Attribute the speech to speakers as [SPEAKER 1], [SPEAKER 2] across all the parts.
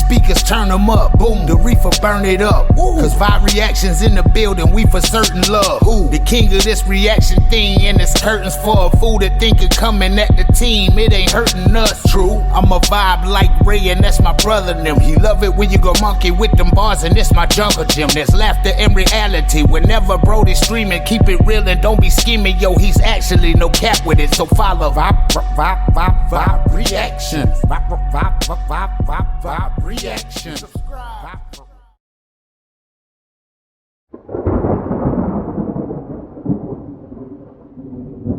[SPEAKER 1] speakers, turn them up. Boom, the reefer burn it up. Cause vibe reactions in the building, we for certain love. The king of this reaction thing, and it's curtains for a fool that think of coming at the team. It ain't hurting us. True, I'm a vibe like Ray, and that's my brother and them. He love it when you go monkey with them bars, and it's my jungle gym. There's laughter in reality. Whenever Brody's streaming, keep it real and don't be scheming. Yo, he's actually no cap with it. So follow vibe reaction. Vibe reaction. Subscribe.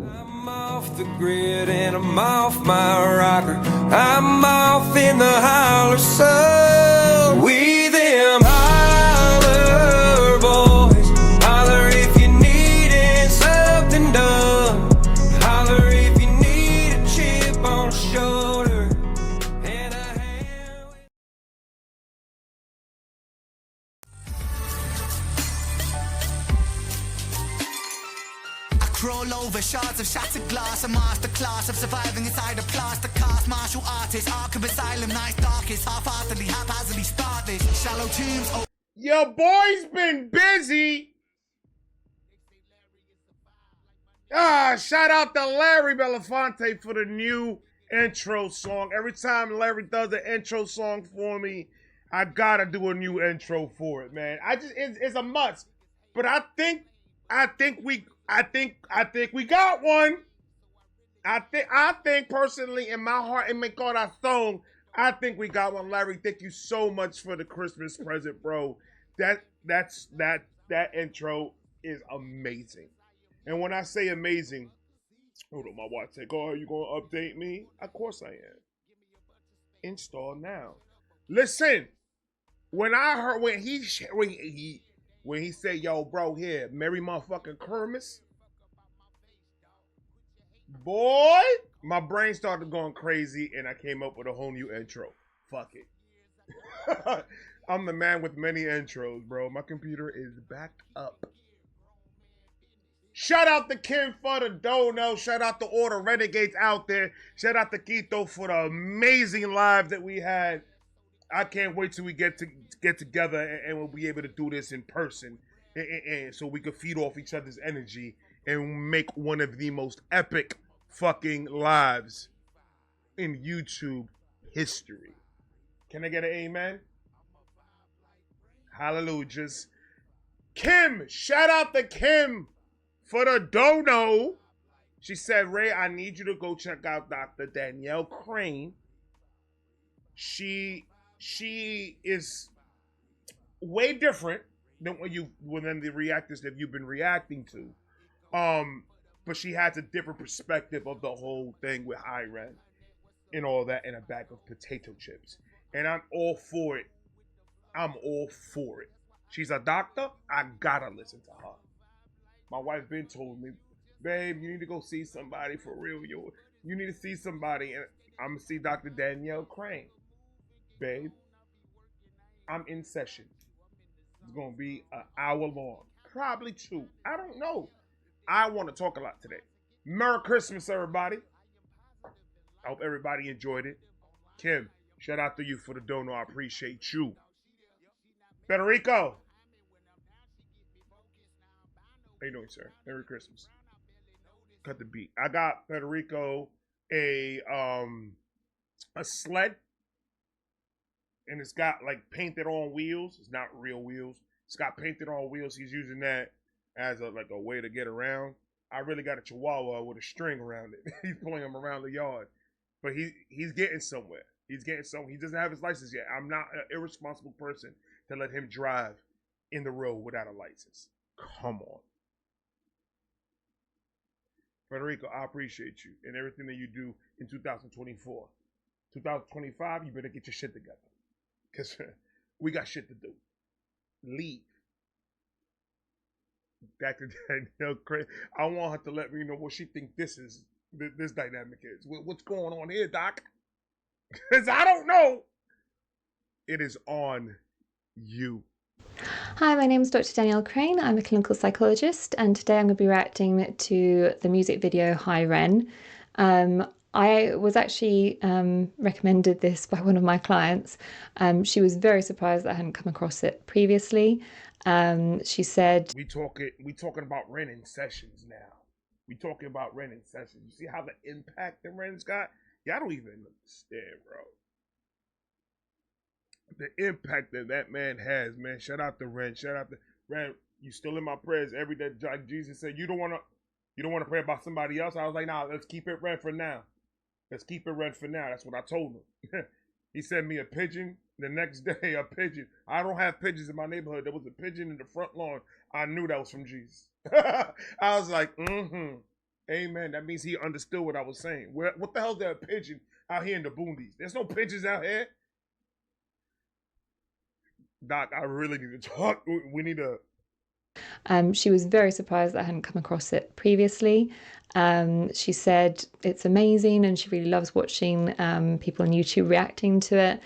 [SPEAKER 2] I'm off the grid and I'm off my rocker. I'm off in the holler sun. We them holler boys. Holler if you needin' something done. Holler if you need a chip on the shoulder. And a hand.
[SPEAKER 3] Crawl over shards of shattered glass, a masterclass of surviving inside a plaster cast. Martial artist, arc of asylum, nice darkest, half-heartedly, haphazardly start this. Shallow tombs.
[SPEAKER 4] Your boy's been busy. Shout out to Larry Belafonte for the new intro song. Every time Larry does an intro song for me, I gotta do a new intro for it, man. It's a must. But I think we got one. I think personally in my heart and my corazón, I think we got one. Larry, thank you so much for the Christmas present, bro. That intro is amazing. And when I say amazing, hold on, my watch said, "Oh, are you gonna update me?" Of course I am. Install now. Listen, when I heard when he said, "Yo, bro, here, Merry motherfucking Christmas," boy, my brain started going crazy, and I came up with a whole new intro. Fuck it. I'm the man with many intros, bro. My computer is backed up. Shout out to Kim for the DONO. Shout out to all the renegades out there. Shout out to Quito for the amazing live that we had. I can't wait till we get together and we'll be able to do this in person, and so we can feed off each other's energy and make one of the most epic fucking lives in YouTube history. Can I get an amen? Hallelujahs. Kim, shout out to Kim for the DONO. She said, "Ray, I need you to go check out Dr. Danielle Crane. She is way different than than the reactors that you've been reacting to. But she has a different perspective of the whole thing with Iran and all that, in a bag of potato chips. And I'm all for it. I'm all for it. She's a doctor. I gotta listen to her. My wife been told me, babe, you need to go see somebody for real. You need to see somebody, and I'm gonna see Dr. Danielle Crane. Babe, I'm in session. It's gonna be an hour long, probably 2. I don't know. I want to talk a lot today. Merry Christmas, everybody. I hope everybody enjoyed it. Kim, shout out to you for the DONO. I appreciate you. Federico, how you doing, sir? Merry Christmas. Cut the beat. I got Federico a sled, and it's got like painted on wheels. It's not real wheels. It's got painted on wheels. He's using that as a way to get around. I really got a Chihuahua with a string around it. He's pulling him around the yard, but he's getting somewhere. He's getting somewhere. He doesn't have his license yet. I'm not an irresponsible person to let him drive in the road without a license. Come on. Federico, I appreciate you and everything that you do in 2024. 2025, you better get your shit together, because we got shit to do. Leave. Dr. Danielle Craig, I want her to let me know what she thinks this dynamic is. What's going on here, Doc? Because I don't know. It is on you.
[SPEAKER 5] Hi, my name is Dr. Danielle Crane. I'm a clinical psychologist, and today I'm going to be reacting to the music video Hi Ren. I was actually recommended this by one of my clients. She was very surprised that I hadn't come across it previously. She said,
[SPEAKER 4] We talking about renting sessions now. We talking about renting sessions. You see how the impact the rent's got? Y'all don't even understand, bro. The impact that man has, man. Shout out to Ren. Shout out to Ren. You still in my prayers every day. Like Jesus said, you don't want to pray about somebody else. I was like, nah, let's keep it Ren for now. Let's keep it Ren for now. That's what I told him. He sent me a pigeon. The next day, a pigeon. I don't have pigeons in my neighborhood. There was a pigeon in the front lawn. I knew that was from Jesus. I was like, amen. That means he understood what I was saying. What the hell is there a pigeon out here in the boonies? There's no pigeons out here. Doc, I really need to talk. We need to.
[SPEAKER 5] She was very surprised that I hadn't come across it previously. She said it's amazing and she really loves watching people on YouTube reacting to it.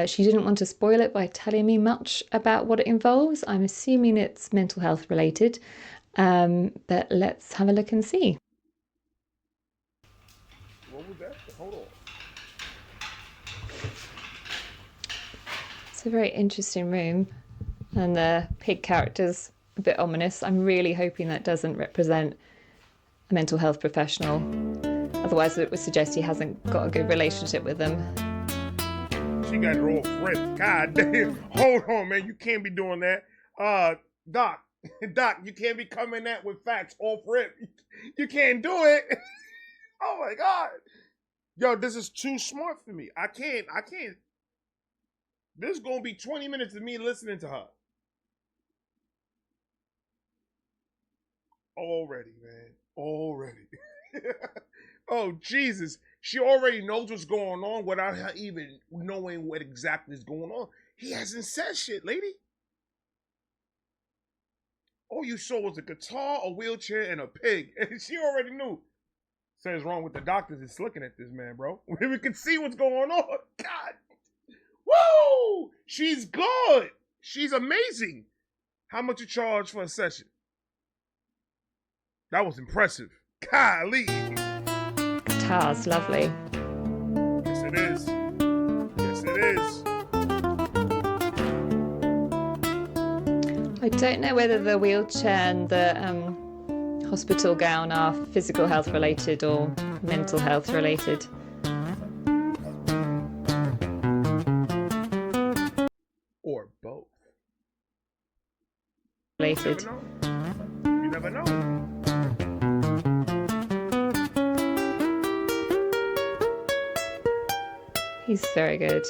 [SPEAKER 5] She didn't want to spoil it by telling me much about what it involves. I'm assuming it's mental health related, but let's have a look and see.
[SPEAKER 4] What was that? Hold on.
[SPEAKER 5] It's a very interesting room, and the pig character's a bit ominous. I'm really hoping that doesn't represent a mental health professional. Otherwise, it would suggest he hasn't got a good relationship with them.
[SPEAKER 4] She got her off rip. God damn. Hold on, man. You can't be doing that. Doc, you can't be coming at with facts off rip. You can't do it. Oh my God. Yo, this is too smart for me. I can't. This is going to be 20 minutes of me listening to her. Already, man. Already. Oh, Jesus. She already knows what's going on without her even knowing what exactly is going on. He hasn't said shit, lady. All you saw was a guitar, a wheelchair, and a pig. And she already knew. Something's wrong with the doctors is looking at this man, bro. We can see what's going on. God. Woo! She's good. She's amazing. How much you charge for a session? That was impressive. Golly.
[SPEAKER 5] Guitar's lovely.
[SPEAKER 4] Yes, it is. Yes, it is.
[SPEAKER 5] I don't know whether the wheelchair and the hospital gown are physical health related or mental health related.
[SPEAKER 4] Or both.
[SPEAKER 5] Related.
[SPEAKER 4] You never know.
[SPEAKER 5] He's very good.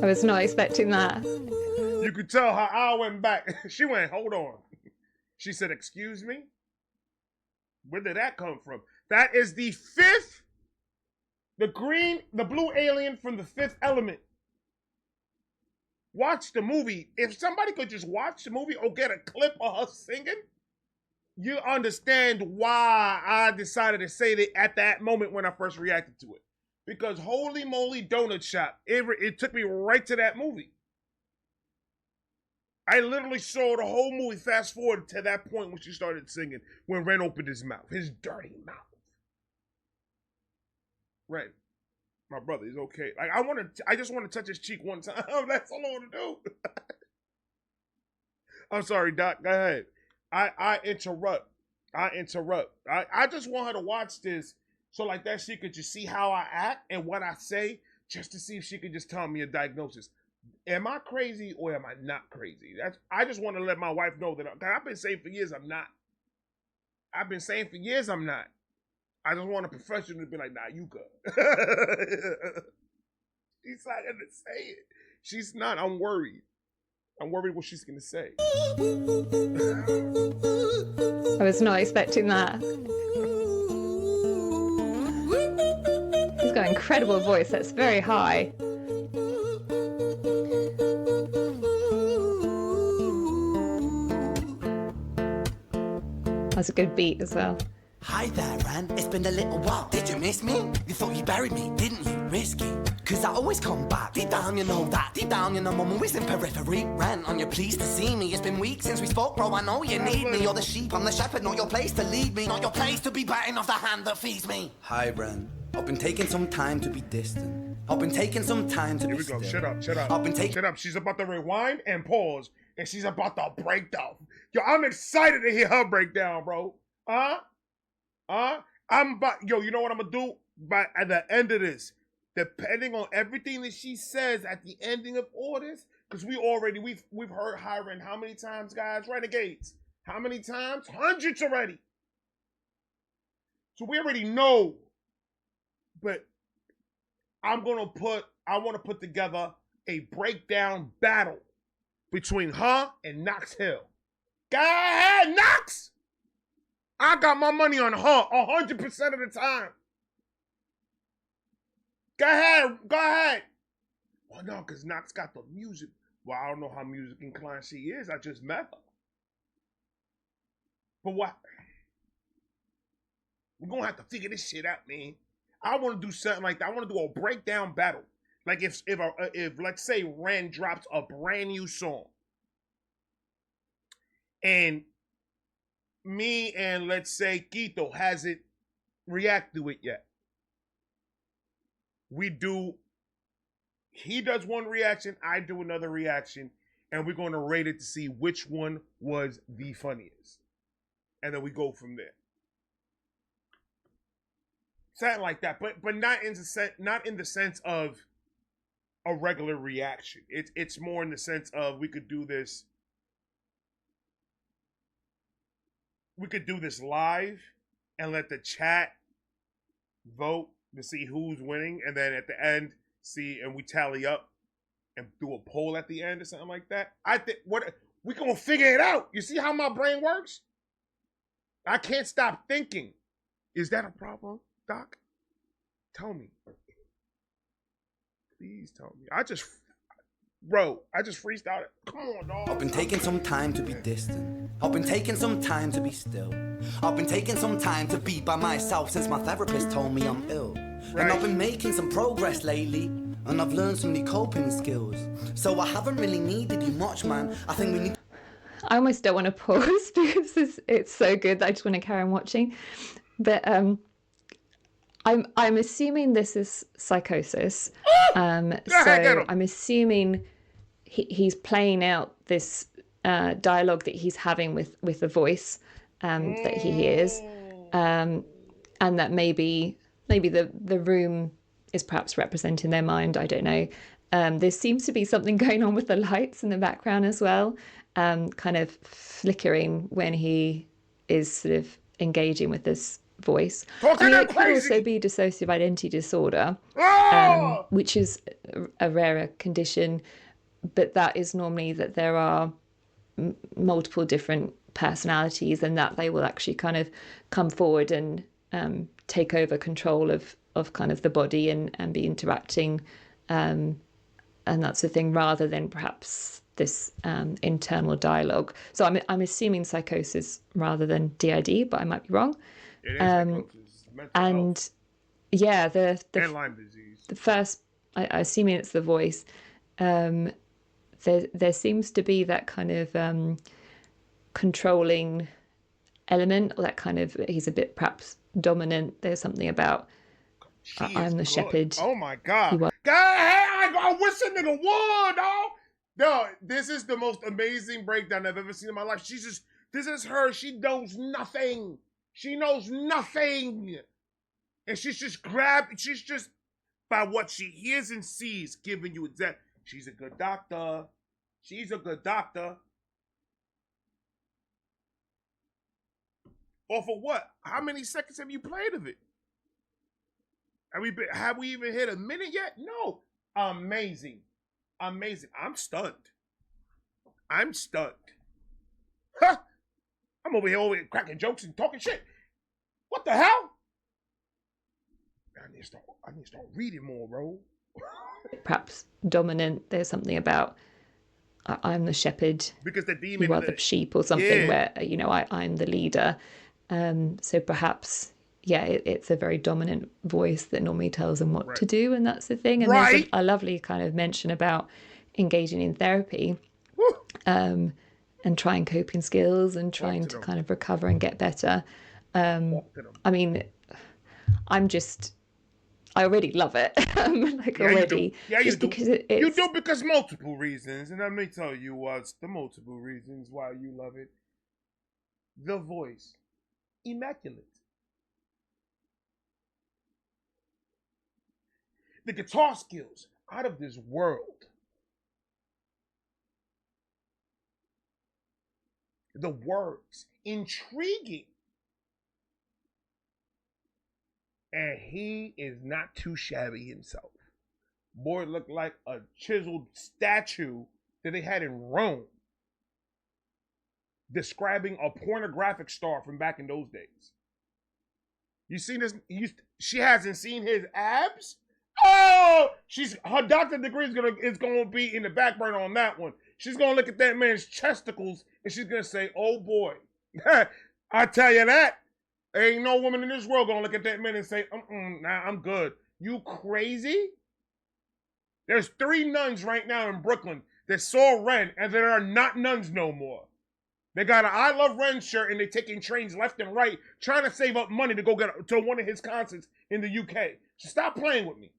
[SPEAKER 5] I was not expecting that.
[SPEAKER 4] You could tell her eye went back. She went, hold on. She said, excuse me? Where did that come from? That is the blue alien from The Fifth Element. Watch the movie. If somebody could just watch the movie or get a clip of her singing, you understand why I decided to say that at that moment when I first reacted to it. Because holy moly donut shop, it took me right to that movie. I literally saw the whole movie, fast forward to that point when she started singing, when Ren opened his mouth, his dirty mouth. Ren, my brother, is okay. Like I just want to touch his cheek one time. That's all I want to do. I'm sorry, Doc. Go ahead. I interrupt. I just want her to watch this so like that she could just see how I act and what I say, just to see if she could just tell me a diagnosis. Am I crazy or am I not crazy? I just want to let my wife know that I've been saying for years I'm not. I've been saying for years I'm not. I just want a professional to be like, nah, you good. She's not going to say it. She's not. I'm worried. I'm worried what she's going to say.
[SPEAKER 5] I was not expecting that. He's got an incredible voice. That's very high. That's a good beat as well.
[SPEAKER 3] Hi there, Ran. It's been a little while. Did you miss me? You thought you buried me, didn't you? Risky. Cause I always come back. Deep down, you know that. Deep down, you know I'm always in periphery. Ran, on your pleased to see me. It's been weeks since we spoke, bro. I know you need me. You're the sheep, I'm the shepherd. Not your place to lead me. Not your place to be biting off the hand that feeds me. Hi, Ran. I've been taking some time to be distant. I've been taking some time to
[SPEAKER 4] Here
[SPEAKER 3] be
[SPEAKER 4] we go.
[SPEAKER 3] still.
[SPEAKER 4] Shut up. Shut up.
[SPEAKER 3] I've been taking...
[SPEAKER 4] Shut up. She's about to rewind and pause, and she's about to break down. Yo, I'm excited to hear her break down, bro. I'm about, yo, you know what I'm gonna do? By at the end of this, depending on everything that she says at the ending of all this, because we've heard Hiram how many times, guys? Renegades. How many times? Hundreds already. So we already know. But I want to put together a breakdown battle between her and Knox Hill. Go ahead, Knox! I got my money on her 100% of the time. Go ahead. Well, no, because Knox got the music. Well, I don't know how music inclined she is. I just met her. But what? We're going to have to figure this shit out, man. I want to do something like that. I want to do a breakdown battle. Like if let's say Ren drops a brand new song, and me and let's say Quito hasn't reacted to it yet. He does one reaction, I do another reaction, and we're going to rate it to see which one was the funniest. And then we go from there. Something like that, but not in the sense of a regular reaction. It's more in the sense of we could do this live and let the chat vote to see who's winning, and then at the end and we tally up and do a poll at the end or something like that. I think we gonna figure it out. You see how my brain works? I can't stop thinking. Is that a problem, Doc? Tell me. Please tell me. I just freestyled it. Come on, dog.
[SPEAKER 3] I've been taking some time to be distant. I've been taking some time to be still. I've been taking some time to be by myself since my therapist told me I'm ill.
[SPEAKER 4] Right.
[SPEAKER 3] And I've been making some progress lately, and I've learned some new coping skills. So I haven't really needed you much, man. I think we need...
[SPEAKER 5] I almost don't want to pause because it's so good that I just want to carry on watching. But I'm assuming this is psychosis. So I'm assuming he's playing out this dialogue that he's having with the voice that he hears, and that maybe the room is perhaps representing their mind. I don't know. There seems to be something going on with the lights in the background as well, kind of flickering when he is sort of engaging with this voice. It could also be dissociative identity disorder, which is a rarer condition, but that is normally that there are multiple different personalities, and that they will actually kind of come forward and take over control of kind of the body and be interacting, and that's the thing, rather than perhaps this internal dialogue. So I'm assuming psychosis rather than DID, but I might be wrong.
[SPEAKER 4] It is psychosis.
[SPEAKER 5] And
[SPEAKER 4] health.
[SPEAKER 5] Yeah,
[SPEAKER 4] and Lyme disease.
[SPEAKER 5] The first, I assuming it's the voice. There seems to be that kind of controlling element, or that kind of, he's a bit perhaps dominant. There's something about I'm the shepherd.
[SPEAKER 4] Oh my God. God, I wish a nigga would, dog. No, this is the most amazing breakdown I've ever seen in my life. This is her. She knows nothing. She knows nothing. And she's just by what she hears and sees, giving you exact. She's a good doctor. She's a good doctor. Or for what? How many seconds have you played of it? Have we even hit a minute yet? No. Amazing. Amazing. I'm stunned. Huh? I'm over here cracking jokes and talking shit. What the hell? I need to start reading more, bro.
[SPEAKER 5] Perhaps dominant. There's something about I'm the shepherd.
[SPEAKER 4] Because the demon,
[SPEAKER 5] you are the sheep, or something, where I'm the leader. So perhaps, yeah, it's a very dominant voice that normally tells them what to do, and that's the thing. And there's a lovely kind of mention about engaging in therapy, and trying coping skills and trying to kind of recover and get better. I mean, I already love it. Like, already.
[SPEAKER 4] Yeah, you do.
[SPEAKER 5] Because
[SPEAKER 4] You do, because multiple reasons. And let me tell you what's the multiple reasons why you love it. The voice. Immaculate. The guitar skills. Out of this world. The words. Intriguing. And he is not too shabby himself. Boy looked like a chiseled statue that they had in Rome, describing a pornographic star from back in those days. You seen this? She hasn't seen his abs? Oh, her doctorate degree is gonna be in the back burner on that one. She's gonna look at that man's chesticles and she's gonna say, "Oh boy." I tell you that. Ain't no woman in this world gonna look at that man and say, nah, I'm good. You crazy? There's 3 nuns right now in Brooklyn that saw Ren and that are not nuns no more. They got an I Love Ren shirt and they're taking trains left and right, trying to save up money to go get to one of his concerts in the UK. So stop playing with me.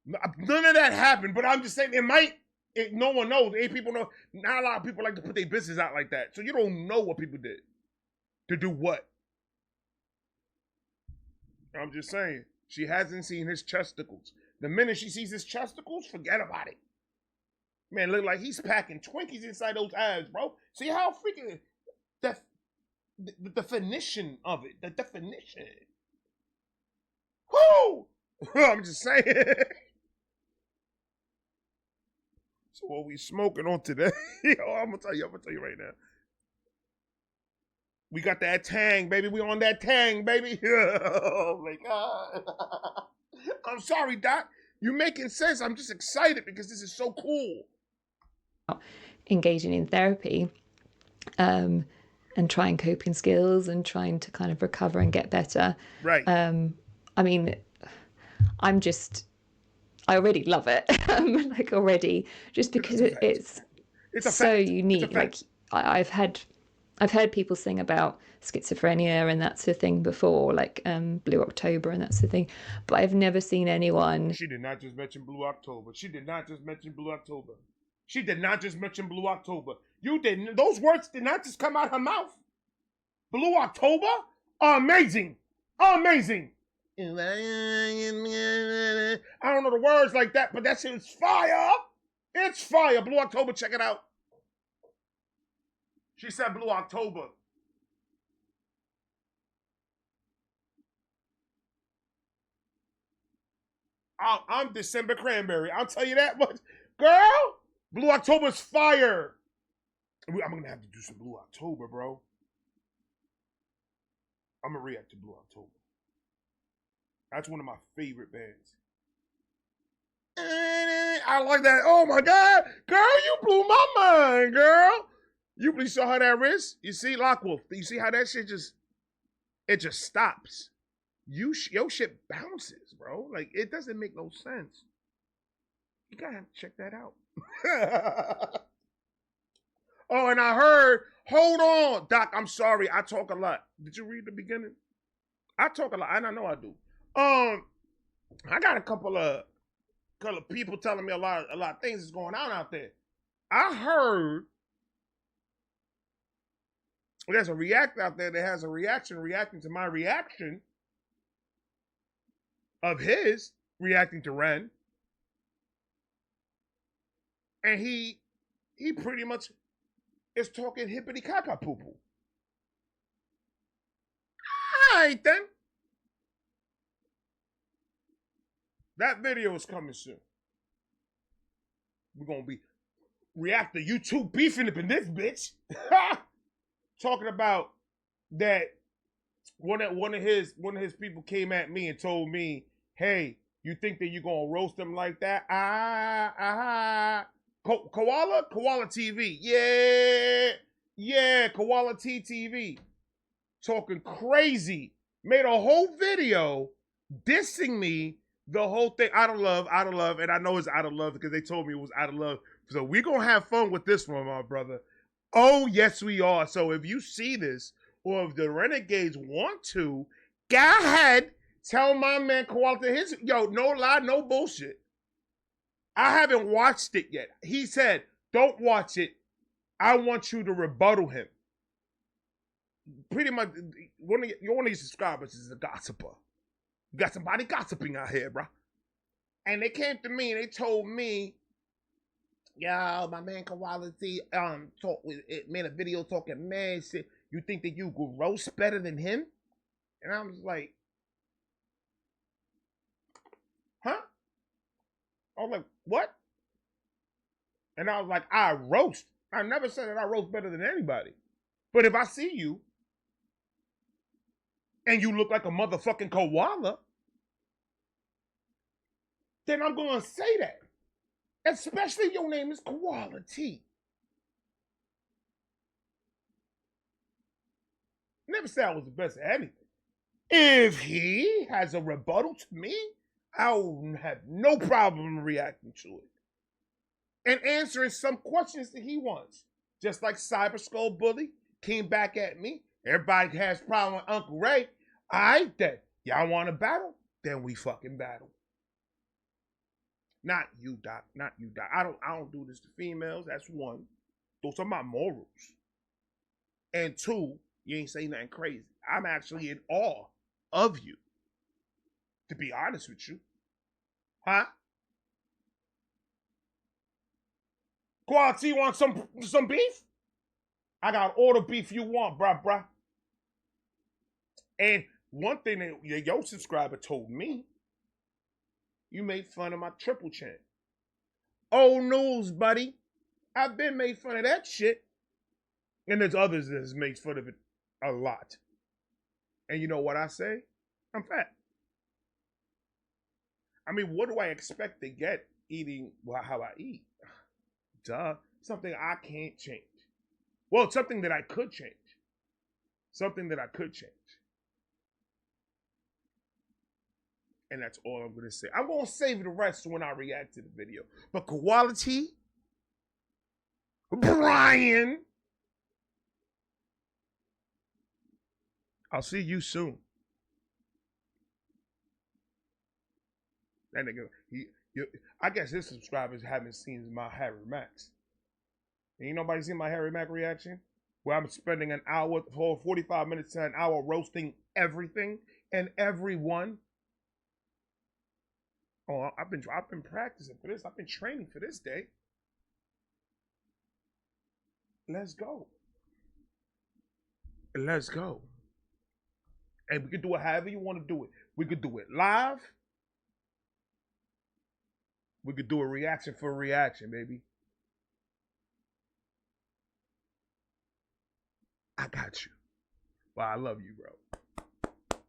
[SPEAKER 4] None of that happened, but I'm just saying it might. No one knows. People know. Not a lot of people like to put their business out like that. So you don't know what people did to do what. I'm just saying. She hasn't seen his chesticles. The minute she sees his chesticles, forget about it. Man, look like he's packing Twinkies inside those abs, bro. See how freaking the definition of it. The definition. Whoo! I'm just saying. So what we smoking on today? I'm gonna tell you right now. We got that tang, baby. We on that tang, baby. Oh my God. I'm sorry, Doc. You're making sense. I'm just excited because this is so cool.
[SPEAKER 5] Engaging in therapy, and trying coping skills and trying to kind of recover and get better.
[SPEAKER 4] Right.
[SPEAKER 5] I mean, I already love it. Like, already, just because it's so unique. Like, I've heard people sing about schizophrenia and that sort of thing before, like Blue October and that sort of thing, but I've never seen anyone.
[SPEAKER 4] She did not just mention Blue October. She did not just mention Blue October. She did not just mention Blue October. You didn't. Those words did not just come out her mouth. Blue October? Amazing. Amazing. I don't know the words like that, but that shit is fire. It's fire. Blue October, check it out. She said Blue October. I'm December Cranberry. I'll tell you that much. Girl, Blue October's fire. I'm going to have to do some Blue October, bro. I'm going to react to Blue October. That's one of my favorite bands. I like that. Oh my God. Girl, you blew my mind, girl. You saw how that wrist? You see, Lockwolf, you see how that shit just stops. Your shit bounces, bro. Like, it doesn't make no sense. You gotta have to check that out. Oh, and I heard, hold on, Doc, I'm sorry, I talk a lot. Did you read the beginning? I talk a lot, and I know I do. I got a couple of people telling me a lot of things is going on out there. I heard there's a reactor out there that has a reaction reacting to my reaction of his reacting to Ren. And he pretty much is talking hippity caca poo poo. All right then. That video is coming soon. We're gonna be react to YouTube beefing up in this bitch. Talking about that one of his people came at me and told me, hey, you think that you're gonna roast them like that? Koala TV. Yeah, Koala TTV. Talking crazy. Made a whole video dissing me. The whole thing, out of love. And I know it's out of love because they told me it was out of love. So we're going to have fun with this one, my brother. Oh, yes, we are. So if you see this, or if the Renegades want to, go ahead. Tell my man Koala his. Yo, no lie, no bullshit. I haven't watched it yet. He said, don't watch it. I want you to rebuttal him. Pretty much, one of your subscribers is a gossiper. You got somebody gossiping out here, bro. And they came to me and they told me, yo, my man Koala made a video talking mad shit. You think that you could roast better than him? And I was like, huh? I was like, what? And I was like, I roast. I never said that I roast better than anybody. But if I see you and you look like a motherfucking koala, then I'm going to say that. Especially if your name is Koala T. Never said I was the best at anything. If he has a rebuttal to me, I will have no problem reacting to it. And answering some questions that he wants. Just like Cyber Skull Bully came back at me. Everybody has a problem with Uncle Ray. I then. Y'all want to battle? Then we fucking battle. Not you, Doc. Not you, Doc. I don't do this to females. That's one. Those are my morals. And two, you ain't say nothing crazy. I'm actually in awe of you. To be honest with you. Huh? Quality, want some beef? I got all the beef you want, bruh. And one thing that your subscriber told me, you made fun of my triple chin. Old news, buddy. I've been made fun of that shit. And there's others that makes fun of it a lot. And you know what I say? I'm fat. I mean, what do I expect to get eating how I eat? Duh. Something I can't change. Well, it's something that I could change. Something that I could change. And that's all I'm going to say. I'm going to save the rest when I react to the video. But Quality, Brian, I'll see you soon. That nigga, I guess his subscribers haven't seen my Harry Max. Ain't nobody seen my Harry Mac reaction? Where I'm spending an hour, 45 minutes to an hour roasting everything and everyone. Oh, I've been practicing for this. I've been training for this day. Let's go. Let's go. And we can do it however you want to do it. We could do it live. We could do a reaction for a reaction, baby. I got you. Well, I love you, bro.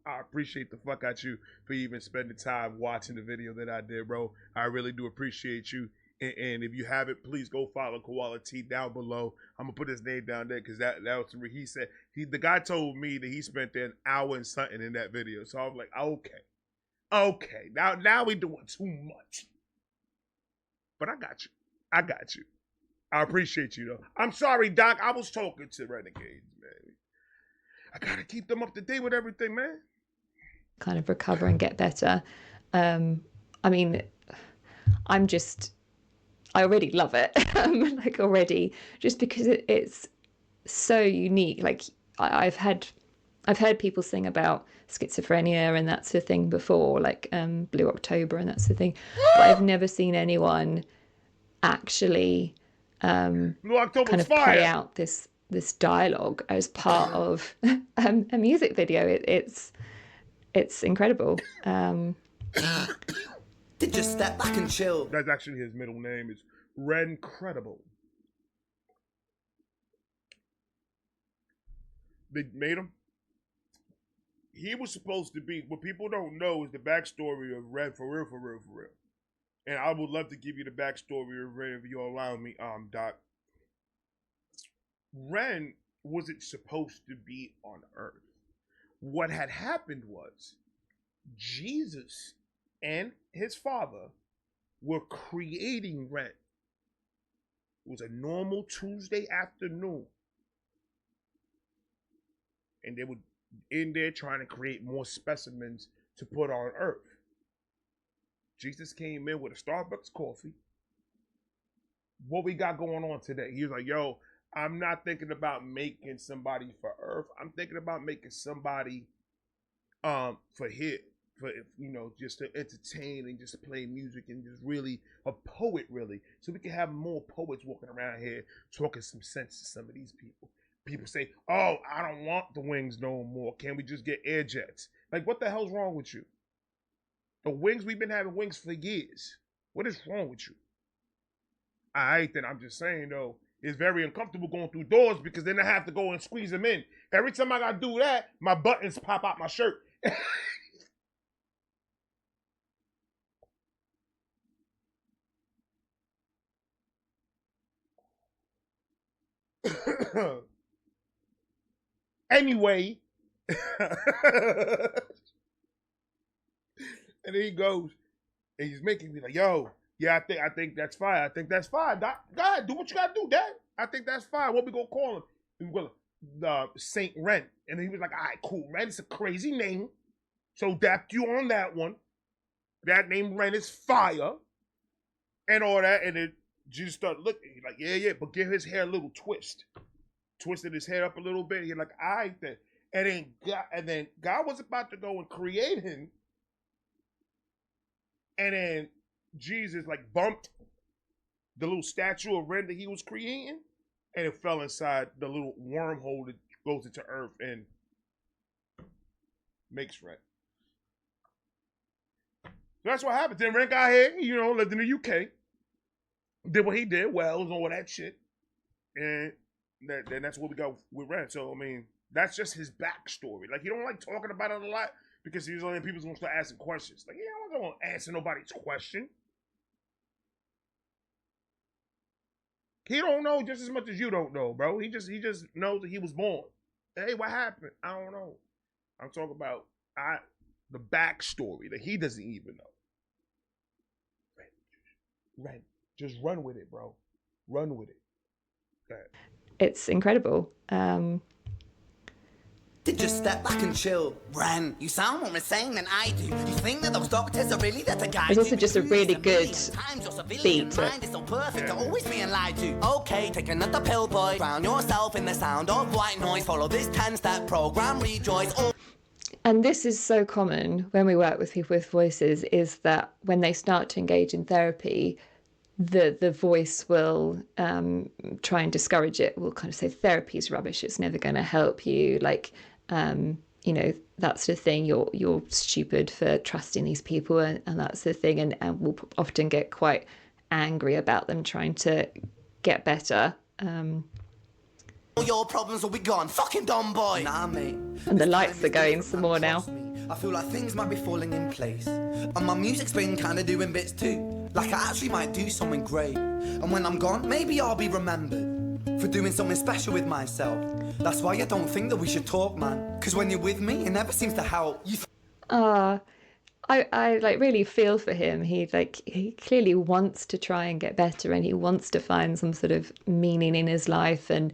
[SPEAKER 4] I appreciate the fuck out you for even spending time watching the video that I did, bro. I really do appreciate you. And if you haven't, please go follow Koala T down below. I'm gonna put his name down there because that was he said the guy told me that he spent an hour and something in that video. So I was like, okay, now we doing too much. But I got you. I appreciate you though. I'm sorry, Doc. I was talking to Renegades, man. I gotta keep them up to date with everything, man.
[SPEAKER 5] Kind of recover and get better. I mean, I already love it. Like already, just because it's so unique. Like I've heard people sing about schizophrenia and that sort of thing before, like Blue October and that sort of thing. But I've never seen anyone actually kind of play out this dialogue as part of a music video. It's incredible.
[SPEAKER 3] Just step back and chill.
[SPEAKER 4] That's actually his middle name. It's Rencredible. They made him. He was supposed to be, what people don't know is the backstory of Ren, for real. And I would love to give you the backstory of Ren if you allow me, Doc. Ren wasn't supposed to be on earth. What had happened was Jesus and his father were creating rent. It was a normal Tuesday afternoon. And they were in there trying to create more specimens to put on earth. Jesus came in with a Starbucks coffee. What we got going on today? He was like, yo, I'm not thinking about making somebody for earth. I'm thinking about making somebody for here, for, you know, just to entertain and just play music and just really a poet, really. So we can have more poets walking around here talking some sense to some of these people. People say, oh, I don't want the wings no more. Can we just get air jets? Like, what the hell's wrong with you? The wings, we've been having wings for years. What is wrong with you? I ain't that. I'm just saying, though, it's very uncomfortable going through doors because then I have to go and squeeze them in. Every time I got to do that, my buttons pop out my shirt. Anyway, and then he goes, and he's making me like, yo, yeah, I think that's fine. I think that's fine. Go ahead, do what you gotta do, Dad. I think that's fine. What we gonna call him? We gonna Saint Rent. And he was like, all right, cool, Rent. It's a crazy name. So dapped you on that one. That name Rent is fire. And all that. And then Jesus started looking. He's like, yeah, but give his hair a little twist. Twisted his hair up a little bit. He's like, all right then. And then God was about to go and create him. And then Jesus like bumped the little statue of Ren that he was creating, and it fell inside the little wormhole that goes into earth and makes Ren. So that's what happened. Then Ren got here, you know, lived in the UK, did what he did, Wells and all that shit, and then that's what we got with Ren. So I mean, that's just his backstory. Like, he don't like talking about it a lot because usually people's gonna start asking questions. Like, I don't want to answer nobody's question. He don't know just as much as you don't know, bro. He just knows that he was born. Hey, what happened? I don't know. I'm talking about the backstory that he doesn't even know. Ren, just run with it, bro. Run with it.
[SPEAKER 5] It's incredible.
[SPEAKER 3] Just step back and chill. Ren, you sound more insane than I do. You think that those doctors are really there to guide you?
[SPEAKER 5] There's also just a really good beat to
[SPEAKER 3] mind is so perfect, you're always being lied to. Okay, take another pill, boy. Drown yourself in the sound of white noise. Follow this 10-step program, rejoice.
[SPEAKER 5] And this is so common when we work with people with voices, is that when they start to engage in therapy, the voice will try and discourage it. Will kind of say therapy is rubbish, it's never going to help you, like you know, that sort of thing. You're stupid for trusting these people, and that sort of thing, and we'll often get quite angry about them trying to get better.
[SPEAKER 3] All your problems will be gone. Fucking dumb boy. Nah, mate.
[SPEAKER 5] And the lights are going some more now.
[SPEAKER 3] I feel like things might be falling in place, and my music's been kind of doing bits too. Like I actually might do something great, and when I'm gone, maybe I'll be remembered for doing something special with myself. That's why I don't think that we should talk, man. Because when you're with me, it never seems to help.
[SPEAKER 5] I like really feel for him. He clearly wants to try and get better, and he wants to find some sort of meaning in his life, and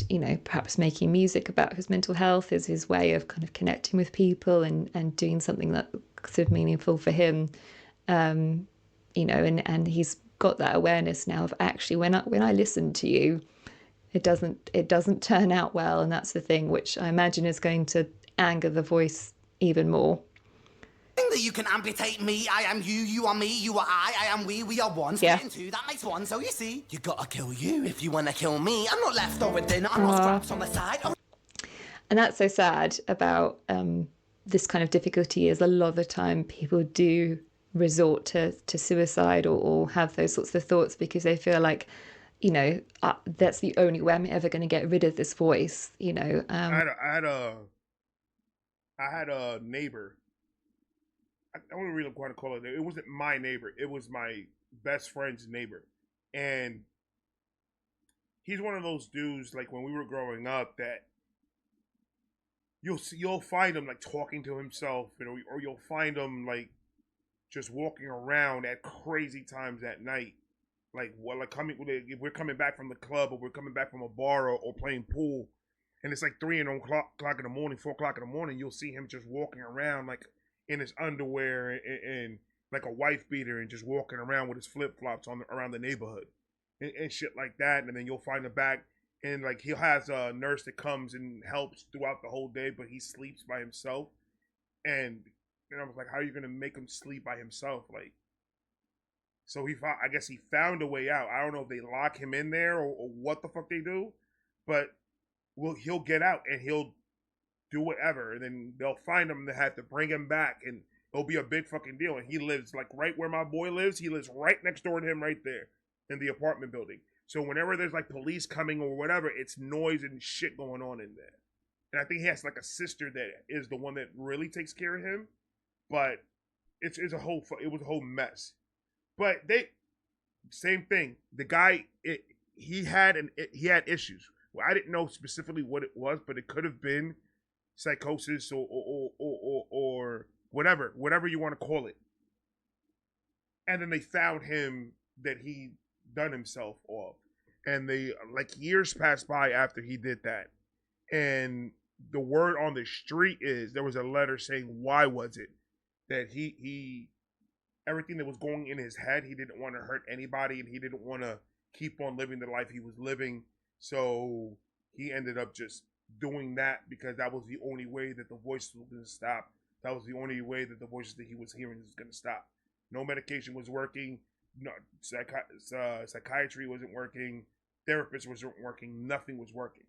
[SPEAKER 5] you know, perhaps making music about his mental health is his way of kind of connecting with people and doing something that's sort of meaningful for him. You know, and he's got that awareness now of actually when I listen to you, it doesn't turn out well, and that's the thing which I imagine is going to anger the voice even more.
[SPEAKER 3] That you can amputate me, I am you, you are me, you are I am we are one.
[SPEAKER 5] Yeah.
[SPEAKER 3] Split in two, that makes one. So you see, you gotta kill you if you wanna kill me. I'm not left over dinner, I'm not scraps on the side.
[SPEAKER 5] And that's so sad about this kind of difficulty, is a lot of the time people do resort to suicide or have those sorts of thoughts because they feel like, you know, that's the only way I'm ever going to get rid of this voice, you know.
[SPEAKER 4] I had a neighbor. I don't really want to call it. It wasn't my neighbor. It was my best friend's neighbor, and he's one of those dudes, like when we were growing up, that you'll find him like talking to himself, or you'll find him like just walking around at crazy times at night. Like, well, like if we're coming back from the club, or we're coming back from a bar, or playing pool, and it's like 3 o'clock in the morning, 4 o'clock in the morning, you'll see him just walking around like in his underwear and like a wife beater, and just walking around with his flip flops around the neighborhood and shit like that. And then you'll find him back, and like he has a nurse that comes and helps throughout the whole day, but he sleeps by himself. And I was like, how are you gonna make him sleep by himself? Like, so I guess he found a way out. I don't know if they lock him in there, or what the fuck they do, but he'll get out and he'll do whatever, and then they'll find him. They have to bring him back, and it'll be a big fucking deal. And he lives like right where my boy lives. He lives right next door to him, right there in the apartment building. So whenever there's like police coming or whatever, it's noise and shit going on in there. And I think he has like a sister that is the one that really takes care of him. But it was a whole mess. But same thing. The guy, he had issues. Well, I didn't know specifically what it was, but it could have been psychosis or whatever you want to call it. And then they found him that he done himself off. And they, like, years passed by after he did that. And the word on the street is there was a letter saying, why was it that he everything that was going in his head, he didn't want to hurt anybody, and he didn't want to keep on living the life he was living. So he ended up just doing that because that was the only way that the voices were going to stop. That was the only way that the voices that he was hearing was going to stop. No medication was working. No, psychiatry wasn't working. Therapist wasn't working. Nothing was working.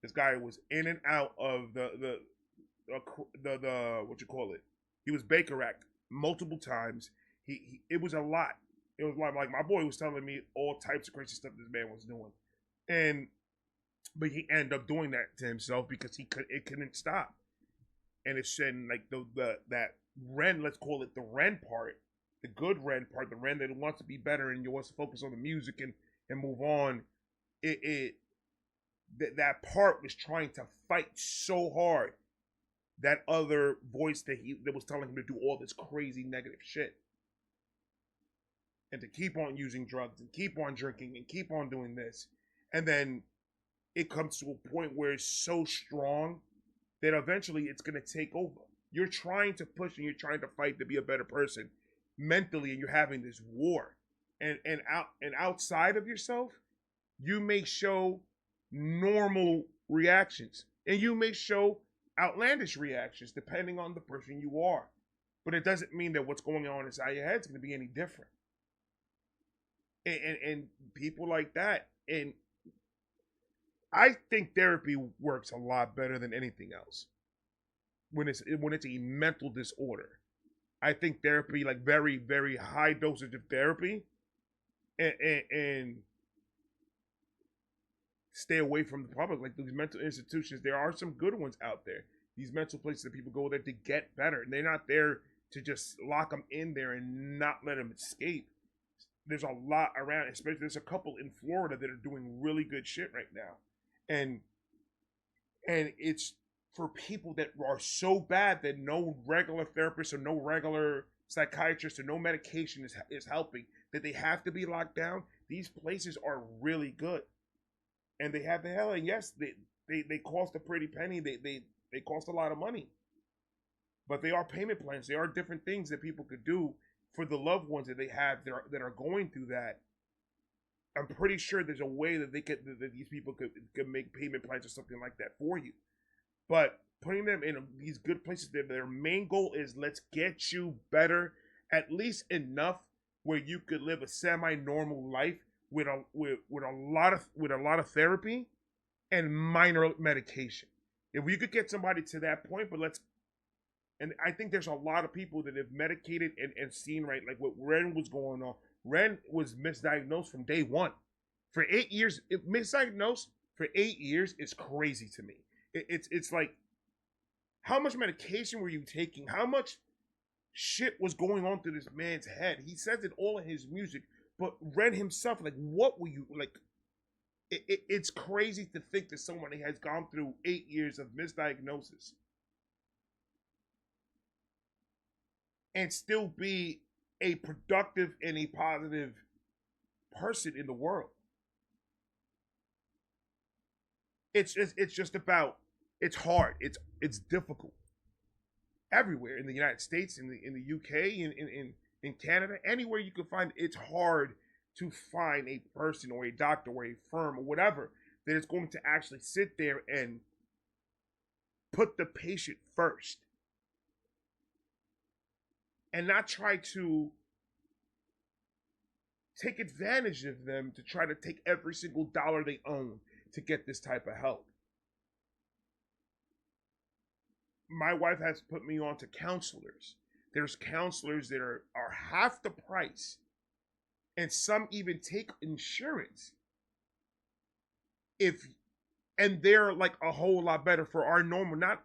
[SPEAKER 4] This guy was in and out of the what you call it. He was Baker Act multiple times. It was a lot. It was like my boy was telling me all types of crazy stuff this man was doing, but he ended up doing that to himself because it couldn't stop. And it's saying like that Ren, let's call it the Ren part, the good Ren part, the Ren that wants to be better and wants to focus on the music and move on. That part was trying to fight so hard that other voice that was telling him to do all this crazy negative shit and to keep on using drugs and keep on drinking and keep on doing this. And then it comes to a point where it's so strong that eventually it's going to take over. You're trying to push and you're trying to fight to be a better person mentally, and you're having this war. And outside of yourself, you may show normal reactions, and you may show outlandish reactions depending on the person you are. But it doesn't mean that what's going on inside your head is going to be any different. And people like that, and I think therapy works a lot better than anything else when it's a mental disorder. I think therapy, like very, very high dosage of therapy, and stay away from the public. Like these mental institutions, there are some good ones out there. These mental places that people go there to get better, and they're not there to just lock them in there and not let them escape. There's a lot around, especially there's a couple in Florida that are doing really good shit right now. And it's for people that are so bad that no regular therapist or no regular psychiatrist or no medication is helping, that they have to be locked down. These places are really good. And they have the hell, and yes, they cost a pretty penny. They cost a lot of money. But they are payment plans. They are different things that people could do for the loved ones that they have that are going through that. I'm pretty sure there's a way that these people could make payment plans or something like that for you. But putting them in these good places, their main goal is let's get you better, at least enough where you could live a semi-normal life with a lot of therapy and minor medication. If we could get somebody to that point, and I think there's a lot of people that have medicated and seen right, like what Ren was going on. Ren was misdiagnosed from day one. For 8 years, misdiagnosed for 8 years is crazy to me. It's like, how much medication were you taking? How much shit was going on through this man's head? He says it all in his music, but Ren himself, like, what were you, like, it's crazy to think that someone has gone through 8 years of misdiagnosis and still be a productive and a positive person in the world. It's just about, it's hard. It's difficult. Everywhere in the United States, in the UK, in Canada, anywhere you can find, it's hard to find a person or a doctor or a firm or whatever that is going to actually sit there and put the patient first and not try to take advantage of them to try to take every single dollar they own to get this type of help. My wife has put me on to counselors. There's counselors that are half the price, and some even take insurance. And they're like a whole lot better for our normal, not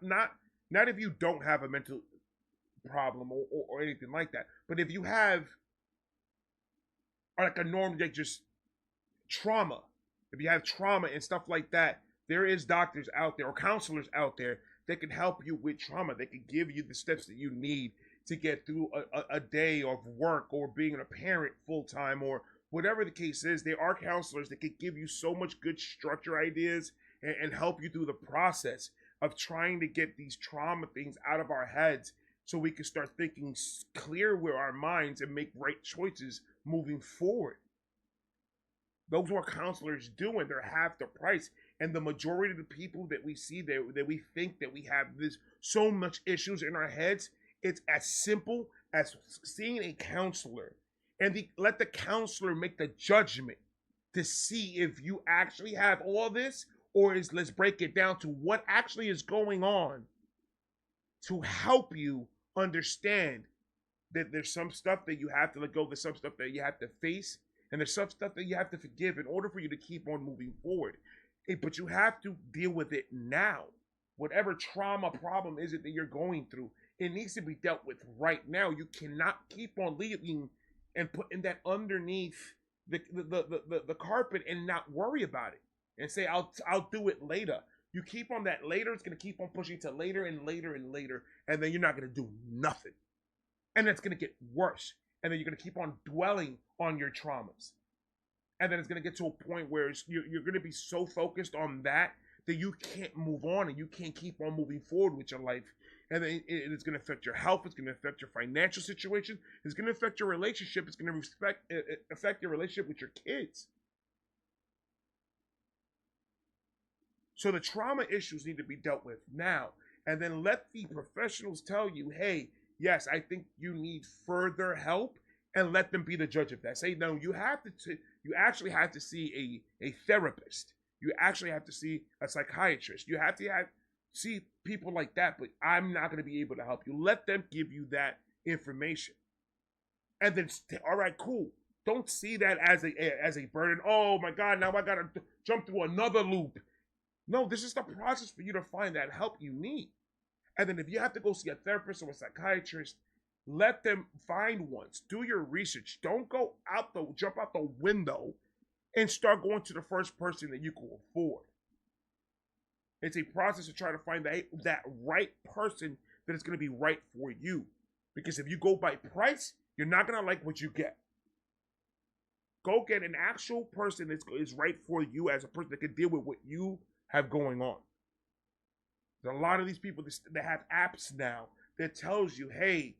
[SPEAKER 4] if you don't have a mental problem or anything like that, but if you have like a normal, like just trauma, if you have trauma and stuff like that, there is doctors out there or counselors out there that can help you with trauma. They can give you the steps that you need to get through a day of work or being a parent full-time or whatever the case is. There are counselors that can give you so much good structure ideas and help you through the process of trying to get these trauma things out of our heads so we can start thinking clear with our minds and make right choices moving forward. Those are what counselors do, and they're half the price. And the majority of the people that we see that we think that we have this so much issues in our heads, it's as simple as seeing a counselor and let the counselor make the judgment to see if you actually have all this, or let's break it down to what actually is going on to help you understand that there's some stuff that you have to let go, there's some stuff that you have to face, and there's some stuff that you have to forgive in order for you to keep on moving forward. But you have to deal with it now. Whatever trauma problem is it that you're going through, it needs to be dealt with right now. You cannot keep on leaving and putting that underneath the carpet and not worry about it and say, I'll do it later. You keep on that later, it's going to keep on pushing to later and later and later, and then you're not going to do nothing. And it's going to get worse. And then you're going to keep on dwelling on your traumas. And then it's going to get to a point where you're going to be so focused on that you can't move on and you can't keep on moving forward with your life. And then it's going to affect your health. It's going to affect your financial situation. It's going to affect your relationship. It's going to affect your relationship with your kids. So the trauma issues need to be dealt with now. And then let the professionals tell you, hey, yes, I think you need further help, and let them be the judge of that. Say, no, you actually have to see a therapist. You actually have to see a psychiatrist. You have to see people like that, but I'm not going to be able to help you. Let them give you that information. And then, all right, cool. Don't see that as a burden. Oh my God, now I got to jump through another loop. No, this is the process for you to find that help you need. And then if you have to go see a therapist or a psychiatrist, let them find ones. Do your research. Don't jump out the window and start going to the first person that you can afford. It's a process to try to find that right person that is going to be right for you. Because if you go by price, you're not going to like what you get. Go get an actual person that is right for you, as a person that can deal with what you have going on. There's a lot of these people that have apps now that tells you, hey,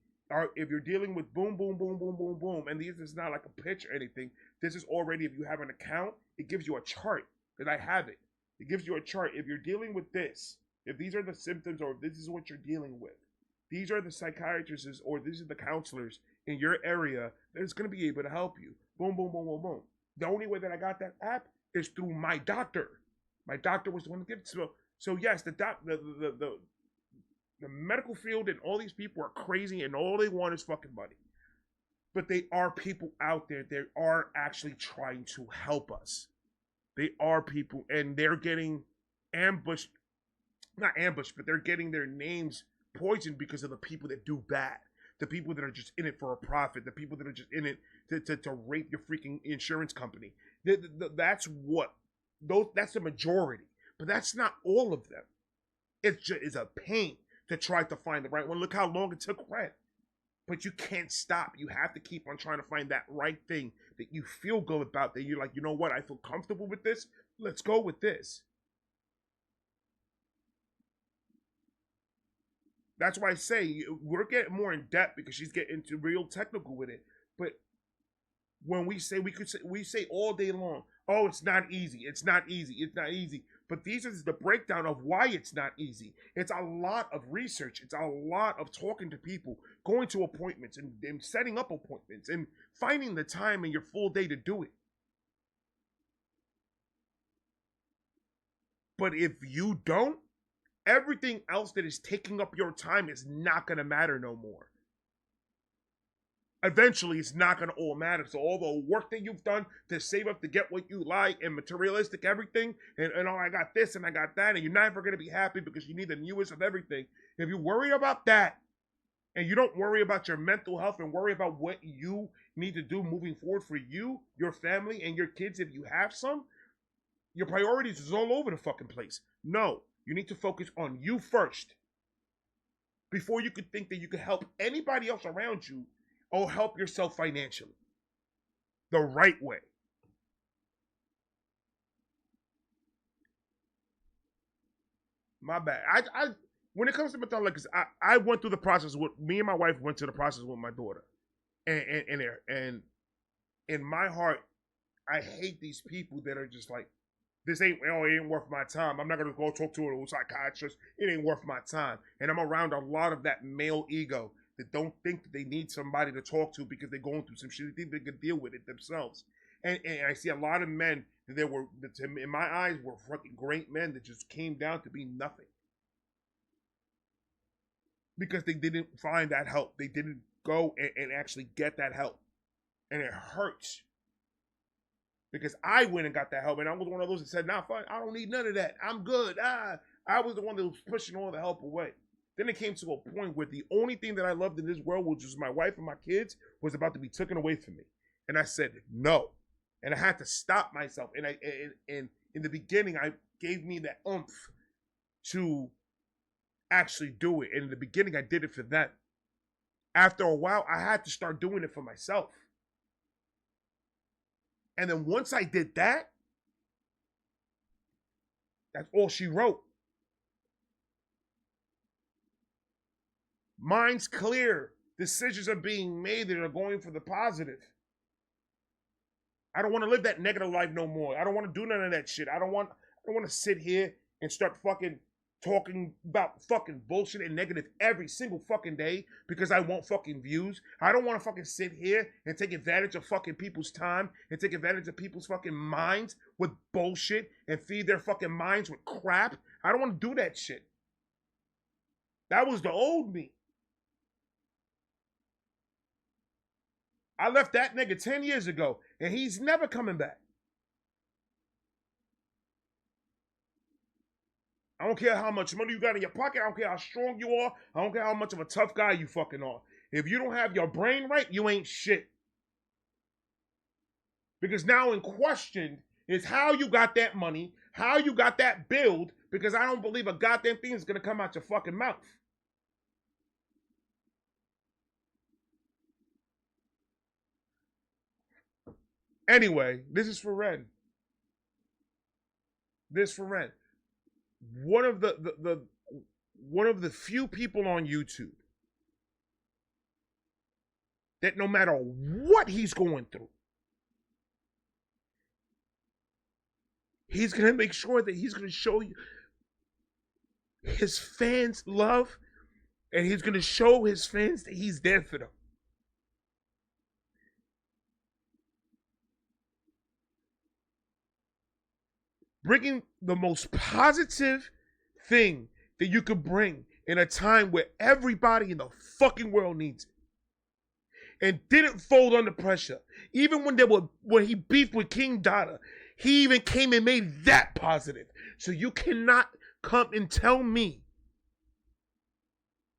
[SPEAKER 4] if you're dealing with boom, boom, boom, boom, boom, boom, and this is not like a pitch or anything, this is already, if you have an account, it gives you a chart, that I have it. It gives you a chart. If you're dealing with this, if these are the symptoms or if this is what you're dealing with, these are the psychiatrists or these are the counselors in your area that is going to be able to help you. Boom, boom, boom, boom, boom. The only way that I got that app is through my doctor. My doctor was the one to give it to me. So yes, the medical field and all these people are crazy and all they want is fucking money. But they are people out there that are actually trying to help us. They are people, and they're getting ambushed, not ambushed, but they're getting their names poisoned because of the people that do bad. The people that are just in it for a profit. The people that are just in it to rape your freaking insurance company. That's what that's the majority, but that's not all of them. It's a pain to try to find the right one. Look how long it took Red. But you can't stop. You have to keep on trying to find that right thing that you feel good about, that you're like, you know what, I feel comfortable with this. Let's go with this. That's why I say we're getting more in depth because she's getting into real technical with it. But when we say, we say all day long, oh, it's not easy. It's not easy. It's not easy. But these is the breakdown of why it's not easy. It's a lot of research. It's a lot of talking to people, going to appointments and setting up appointments and finding the time in your full day to do it. But if you don't, everything else that is taking up your time is not going to matter no more. Eventually, it's not going to all matter. So all the work that you've done to save up to get what you like and materialistic everything, and oh, I got this and I got that, and you're never going to be happy because you need the newest of everything. If you worry about that, and you don't worry about your mental health and worry about what you need to do moving forward for you, your family, and your kids, if you have some, your priorities is all over the fucking place. No, you need to focus on you first before you could think that you could help anybody else around you or help yourself financially the right way. My bad. I when it comes to mental health, I went through the process with me and my wife went through the process with my daughter, and in my heart, I hate these people that are just like, this ain't, oh, it ain't worth my time. I'm not gonna go talk to a psychiatrist. It ain't worth my time. And I'm around a lot of that male ego that don't think that they need somebody to talk to because they're going through some shit. They think they can deal with it themselves. And I see a lot of men that were, in my eyes, were fucking great men that just came down to be nothing. Because they didn't find that help. They didn't go and actually get that help. And it hurts. Because I went and got that help. And I was one of those that said, nah, fine, I don't need none of that. I'm good. I was the one that was pushing all the help away. Then it came to a point where the only thing that I loved in this world, which was my wife and my kids, was about to be taken away from me. And I said, no. And I had to stop myself. And in the beginning, I gave me that oomph to actually do it. And in the beginning, I did it for them. After a while, I had to start doing it for myself. And then once I did that, that's all she wrote. Mind's clear. Decisions are being made that are going for the positive. I don't want to live that negative life no more. I don't want to do none of that shit. I don't want to sit here and start fucking talking about fucking bullshit and negative every single fucking day because I want fucking views. I don't want to fucking sit here and take advantage of fucking people's time and take advantage of people's fucking minds with bullshit and feed their fucking minds with crap. I don't want to do that shit. That was the old me. I left that nigga 10 years ago, and he's never coming back. I don't care how much money you got in your pocket. I don't care how strong you are. I don't care how much of a tough guy you fucking are. If you don't have your brain right, you ain't shit. Because now in question is how you got that money, how you got that build, because I don't believe a goddamn thing is going to come out your fucking mouth. Anyway, this is for Ren. This for Ren. One of the few people on YouTube that no matter what he's going through, he's going to make sure that he's going to show you his fans love, and he's going to show his fans that he's there for them. Bringing the most positive thing that you could bring in a time where everybody in the fucking world needs it. And didn't fold under pressure. Even when he beefed with King Dada, he even came and made that positive. So you cannot come and tell me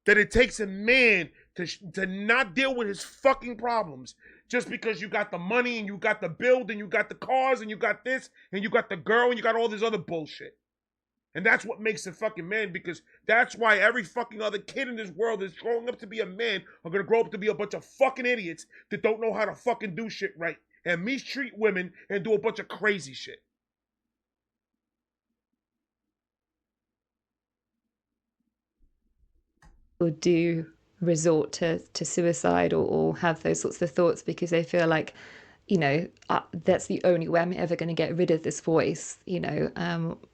[SPEAKER 4] that it takes a man to not deal with his fucking problems just because you got the money and you got the build and you got the cars and you got this and you got the girl and you got all this other bullshit. And that's what makes a fucking man, because that's why every fucking other kid in this world that's growing up to be a man are gonna grow up to be a bunch of fucking idiots that don't know how to fucking do shit right and mistreat women and do a bunch of crazy shit.
[SPEAKER 5] Or do resort to suicide or have those sorts of thoughts because they feel like, you know, that's the only way I'm ever going to get rid of this voice, you know,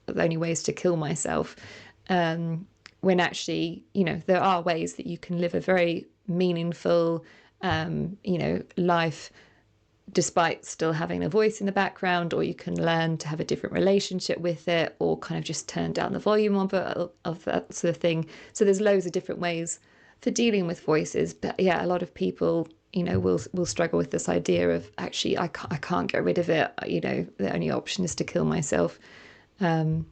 [SPEAKER 5] the only way is to kill myself. When actually, you know, there are ways that you can live a very meaningful, you know, life despite still having a voice in the background, or you can learn to have a different relationship with it, or kind of just turn down the volume of that sort of thing. So there's loads of different ways for dealing with voices. But yeah, a lot of people, you know, will struggle with this idea of actually I can't get rid of it. You know, the only option is to kill myself.
[SPEAKER 3] Your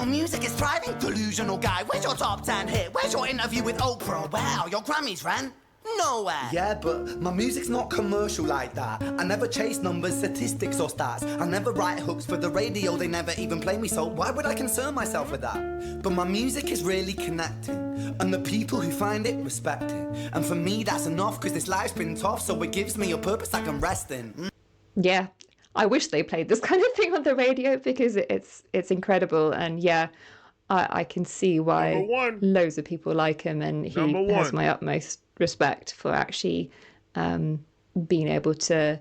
[SPEAKER 3] music is thriving, delusional guy. Where's your top 10 hit? Where's your interview with Oprah? Wow, your Grammys ran nowhere.
[SPEAKER 6] Yeah, but my music's not commercial like that. I never chase numbers, statistics or stats. I never write hooks for the radio, they never even play me, so why would I concern myself with that? But my music is really connecting, and the people who find it respect it. And for me that's enough, cause this life's been tough, so it gives me a purpose I can rest in.
[SPEAKER 5] Yeah, I wish they played this kind of thing on the radio because it's incredible. And yeah, I can see why loads of people like him, and he has my utmost respect for actually being able to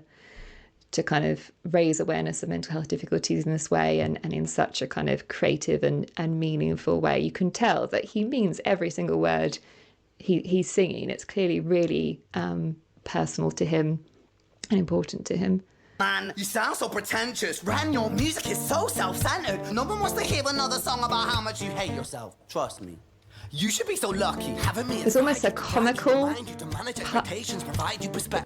[SPEAKER 5] kind of raise awareness of mental health difficulties in this way, and in such a kind of creative and meaningful way. You can tell that he means every single word he's singing. It's clearly really personal to him and important to him.
[SPEAKER 3] Man, you sound so pretentious. Ran, your music is so self-centered. No one wants to hear another song about how much you hate yourself. Trust me. You should be so lucky having me.
[SPEAKER 5] There's almost a comical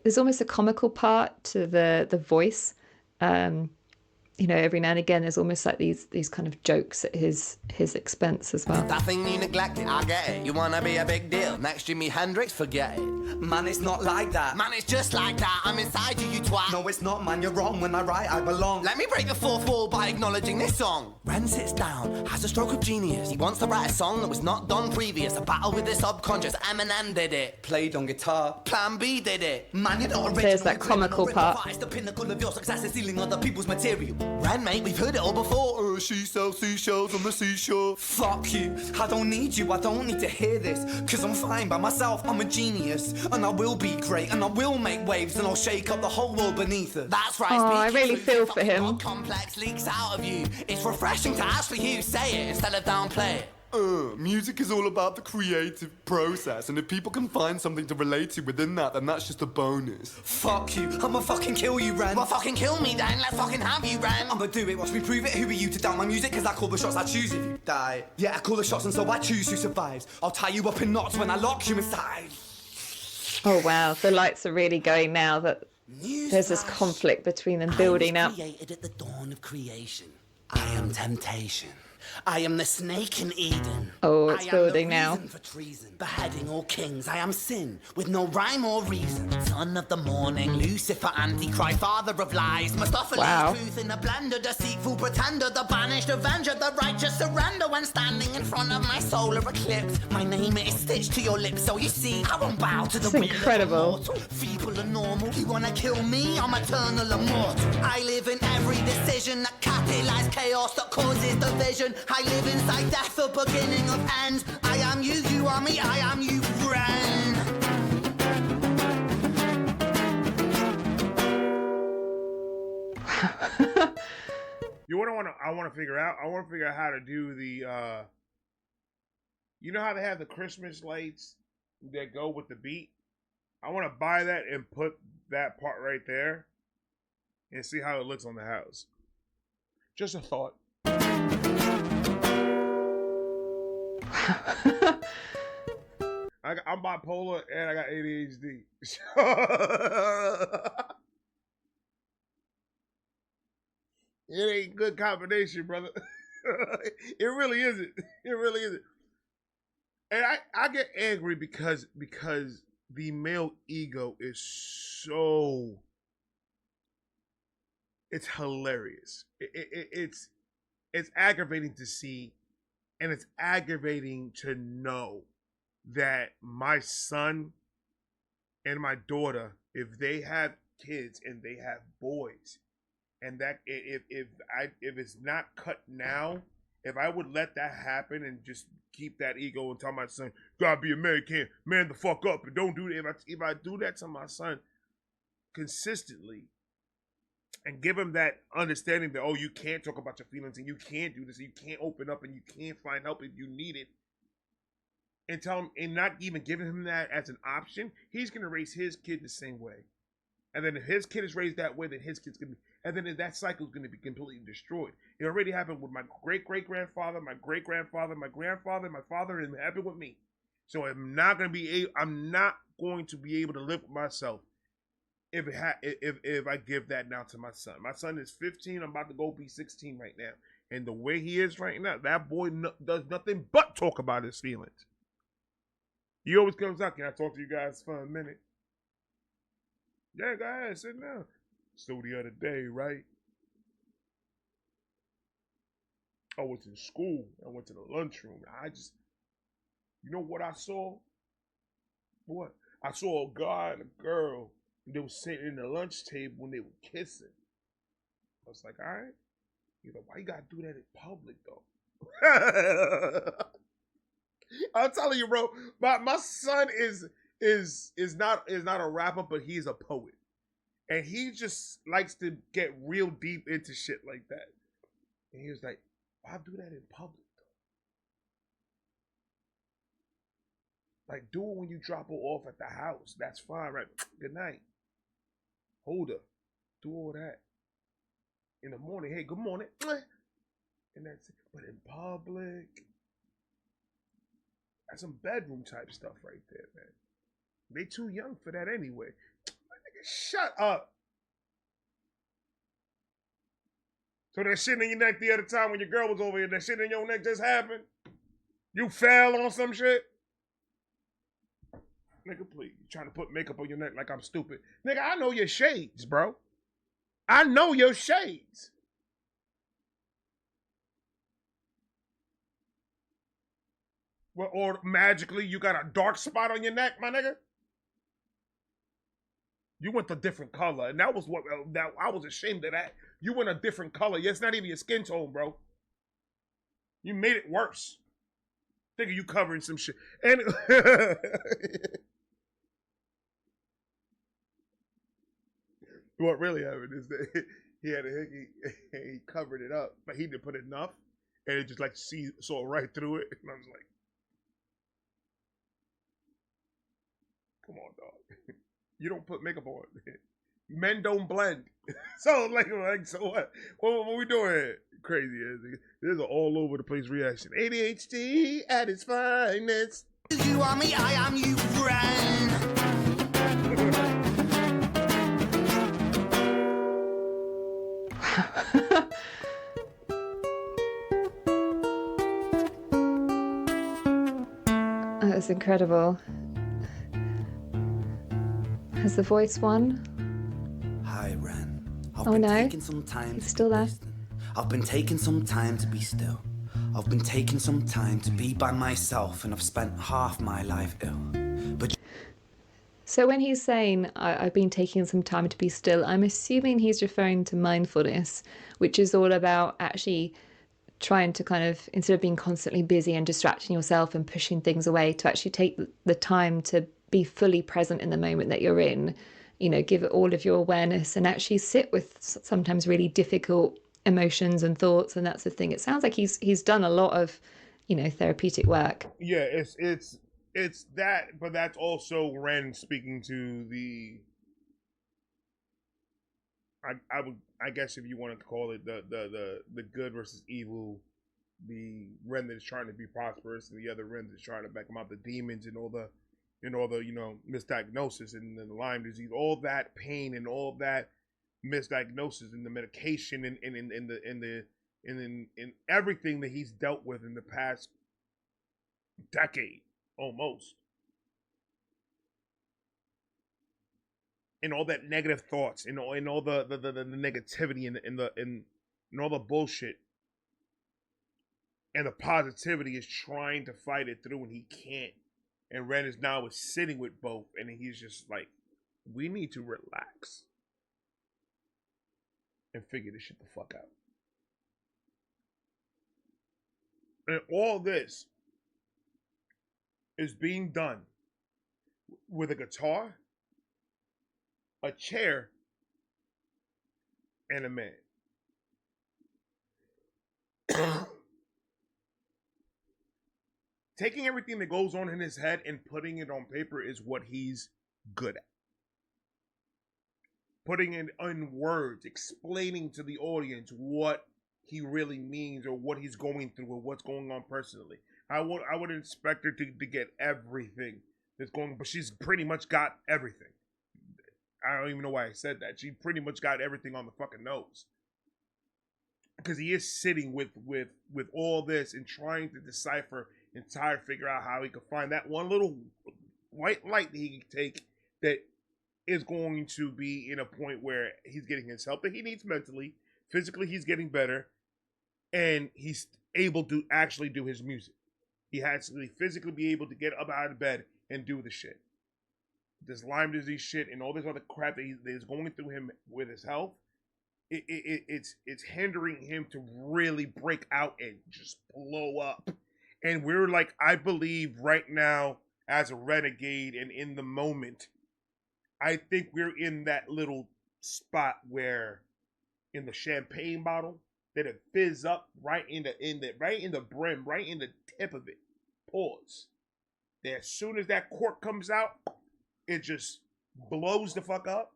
[SPEAKER 5] There's almost a comical part to the voice. You know, every now and again there's almost like these kind of jokes at his expense as well.
[SPEAKER 3] That thing you neglected, I get it. You wanna be a big deal. Next Jimi Hendrix, forget it.
[SPEAKER 6] Man, it's not like that.
[SPEAKER 3] Man, it's just like that. I'm inside you, you twat.
[SPEAKER 6] No, it's not, man, you're wrong. When I write, I belong.
[SPEAKER 3] Let me break the fourth wall by acknowledging this song. Ren sits down, has a stroke of genius. He wants to write a song that was not done previous. A battle with the subconscious. Eminem did it.
[SPEAKER 6] Played on guitar.
[SPEAKER 3] Plan B did it.
[SPEAKER 6] Man, you're not original.
[SPEAKER 5] There's that comical part.
[SPEAKER 6] It's the pinnacle of your success is stealing other people's material.
[SPEAKER 3] Ren, mate, we've heard it all before.
[SPEAKER 6] She sells seashells on the seashore. Fuck you, I don't need you, I don't need to hear this. Cause I'm fine by myself, I'm a genius. And I will be great, and I will make waves, and I'll shake up the whole world beneath us.
[SPEAKER 3] That's right.
[SPEAKER 5] Oh, I really feel for him.
[SPEAKER 3] God complex leaks out of you. It's refreshing to actually hear you say it instead of downplay it.
[SPEAKER 7] Music is all about the creative process, and if people can find something to relate to within that, then that's just a bonus.
[SPEAKER 6] Fuck you, I'ma fucking kill you, Ren.
[SPEAKER 3] Well, fucking kill me then, let's fucking have you, Ren.
[SPEAKER 6] I'ma do it, watch me prove it. Who are you to doubt my music? Cause I call the shots, I choose if you die. Yeah, I call the shots and so I choose who survives. I'll tie you up in knots when I lock you inside.
[SPEAKER 5] Oh wow, the lights are really going now that there's this conflict between them building up.
[SPEAKER 3] Created at the dawn of creation. I am temptation. I am the snake in Eden.
[SPEAKER 5] Oh, it's building now.
[SPEAKER 3] For treason, beheading all kings. I am sin with no rhyme or reason. Son of the morning, Lucifer, Antichrist, father of lies. Mustafa
[SPEAKER 5] Wow.
[SPEAKER 3] truth in a blender, deceitful pretender, the banished avenger, the righteous surrender when standing in front of my solar eclipse. My name is stitched to your lips, so you see I won't bow to the
[SPEAKER 5] It's
[SPEAKER 3] will
[SPEAKER 5] incredible.
[SPEAKER 3] of the mortal. Feeble and normal, you wanna kill me? I'm eternal immortal. I live in every decision that catalyzes chaos that causes division. I live inside death, the beginning of ends. I am you, you are me, I am you, friend.
[SPEAKER 4] You I want to figure out how to do the you know how they have the Christmas lights that go with the beat? I want to buy that and put that part right there and see how it looks on the house. Just a thought. I'm bipolar and I got ADHD. It ain't good combination, brother. It really isn't. It really isn't. And I get angry because the male ego is so, it's hilarious. It's aggravating to see, and it's aggravating to know that my son and my daughter, if they have kids and they have boys, and that if it's not cut now, if I would let that happen and just keep that ego and tell my son, gotta be a man, can't man the fuck up and don't do that. If I do that to my son consistently and give him that understanding that, oh, you can't talk about your feelings and you can't do this, and you can't open up and you can't find help if you need it, and tell him, and not even giving him that as an option, he's gonna raise his kid the same way. And then if his kid is raised that way, then his kid's gonna be, and then that cycle is gonna be completely destroyed. It already happened with my great-great-grandfather, my great-grandfather, my grandfather, my father, and it happened with me. So I'm not going to be able to live with myself if I give that now to my son. My son is 15. I'm about to go be 16 right now. And the way he is right now, that boy does nothing but talk about his feelings. He always comes out, can I talk to you guys for a minute? Yeah, go ahead, sit down. So the other day, right? I was in school. I went to the lunchroom. You know what I saw? What? I saw a guy and a girl, and they were sitting in the lunch table and they were kissing. I was like, all right. You know, why you gotta do that in public though? I'm telling you, bro. My son is not a rapper, but he's a poet. And he just likes to get real deep into shit like that. And he was like, why do that in public though? Like, do it when you drop her off at the house. That's fine, right? Good night. Hold up. Do all that. In the morning, hey, good morning. And that's it. But in public, that's some bedroom type stuff right there, man. They too young for that anyway. Shut up. So that shit in your neck the other time when your girl was over here, that shit in your neck just happened? You fell on some shit? Nigga, please. You trying to put makeup on your neck like I'm stupid. Nigga, I know your shades, bro. I know your shades. Well, or magically you got a dark spot on your neck, my nigga? You went a different color, and that was what that I was ashamed of that. You went a different color. Yeah, it's not even your skin tone, bro. You made it worse. Thinking you covering some shit. And what really happened is that he had a hickey, he covered it up, but he didn't put enough, and it just like saw right through it. And I was like, come on, dog. You don't put makeup on. Men don't blend. So so what? What we doing here? Crazy ass. This is an all over the place reaction. ADHD at its finest.
[SPEAKER 3] You are me, I am you, friend.
[SPEAKER 5] That was incredible. Has the voice won?
[SPEAKER 6] Hi, Ren.
[SPEAKER 5] Oh no, he's still there.
[SPEAKER 6] I've been taking some time to be still. I've been taking some time to be by myself, and I've spent half my life ill. But
[SPEAKER 5] So when he's saying, I've been taking some time to be still, I'm assuming he's referring to mindfulness, which is all about actually trying to kind of, instead of being constantly busy and distracting yourself and pushing things away, to actually take the time to be fully present in the moment that you're in, you know, give it all of your awareness and actually sit with sometimes really difficult emotions and thoughts. And that's the thing. It sounds like he's done a lot of, you know, therapeutic work.
[SPEAKER 4] Yeah, it's that, but that's also Ren speaking to the, I guess if you wanted to call it the good versus evil, the Ren that is trying to be prosperous and the other Ren that's trying to back him out, the demons and all the you know, misdiagnosis and the Lyme disease, all that pain and all that misdiagnosis and the medication and in everything that he's dealt with in the past decade. almost. And all that negative thoughts, and all the negativity, and all the bullshit, and the positivity is trying to fight it through, and he can't. And Ren is now sitting with both, and he's just like, we need to relax and figure this shit the fuck out. And all this is being done with a guitar, a chair, and a man. Taking everything that goes on in his head and putting it on paper is what he's good at. Putting it in words, explaining to the audience what he really means, or what he's going through, or what's going on personally. I would expect her to get everything that's going on, but she's pretty much got everything. I don't even know why I said that. She pretty much got everything on the fucking nose. Because he is sitting with all this and trying to decipher and try to figure out how he could find that one little white light that he can take that is going to be in a point where he's getting his help that he needs mentally. Physically, he's getting better. And he's able to actually do his music. He has to physically be able to get up out of bed and do the shit. This Lyme disease shit and all this other crap that is going through him with his health, it's hindering him to really break out and just blow up. And we're like, I believe right now, as a renegade and in the moment, I think we're in that little spot where, in the champagne bottle, that it fizz up right in the brim, right in the tip of it. Pause. That as soon as that cork comes out, it just blows the fuck up.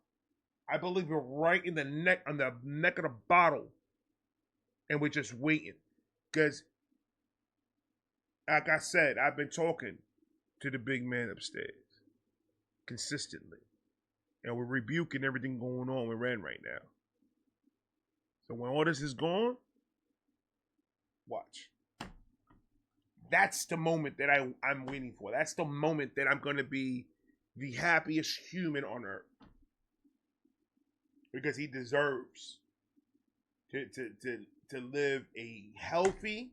[SPEAKER 4] I believe we're right in the neck, on the neck of the bottle, and we're just waiting. Because, like I said, I've been talking to the big man upstairs consistently, and we're rebuking everything going on with Ren right now. So when all this is gone, watch. That's the moment that I'm waiting for. That's the moment that I'm going to be the happiest human on earth. Because he deserves to live a healthy,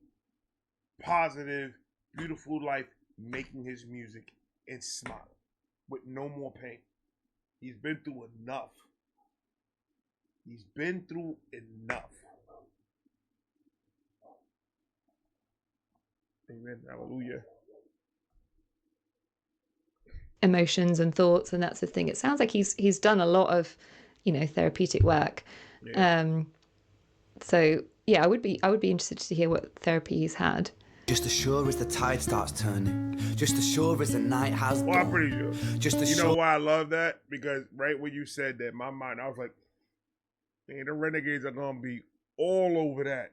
[SPEAKER 4] positive, beautiful life, making his music and smiling with no more pain. He's been through enough. He's been through enough. Amen. Hallelujah.
[SPEAKER 5] Emotions and thoughts, and that's the thing. It sounds like he's done a lot of, therapeutic work.
[SPEAKER 4] Yeah.
[SPEAKER 5] So yeah, I would be interested to hear what therapy he's had.
[SPEAKER 6] Just as sure as the tide starts turning, just as sure as the night has
[SPEAKER 4] Well, I'm
[SPEAKER 6] dawned,
[SPEAKER 4] pretty sure.
[SPEAKER 6] just as
[SPEAKER 4] You
[SPEAKER 6] sure.
[SPEAKER 4] know why I love that? Because right when you said that, my mind, I was like, man, the Renegades are gonna be all over that.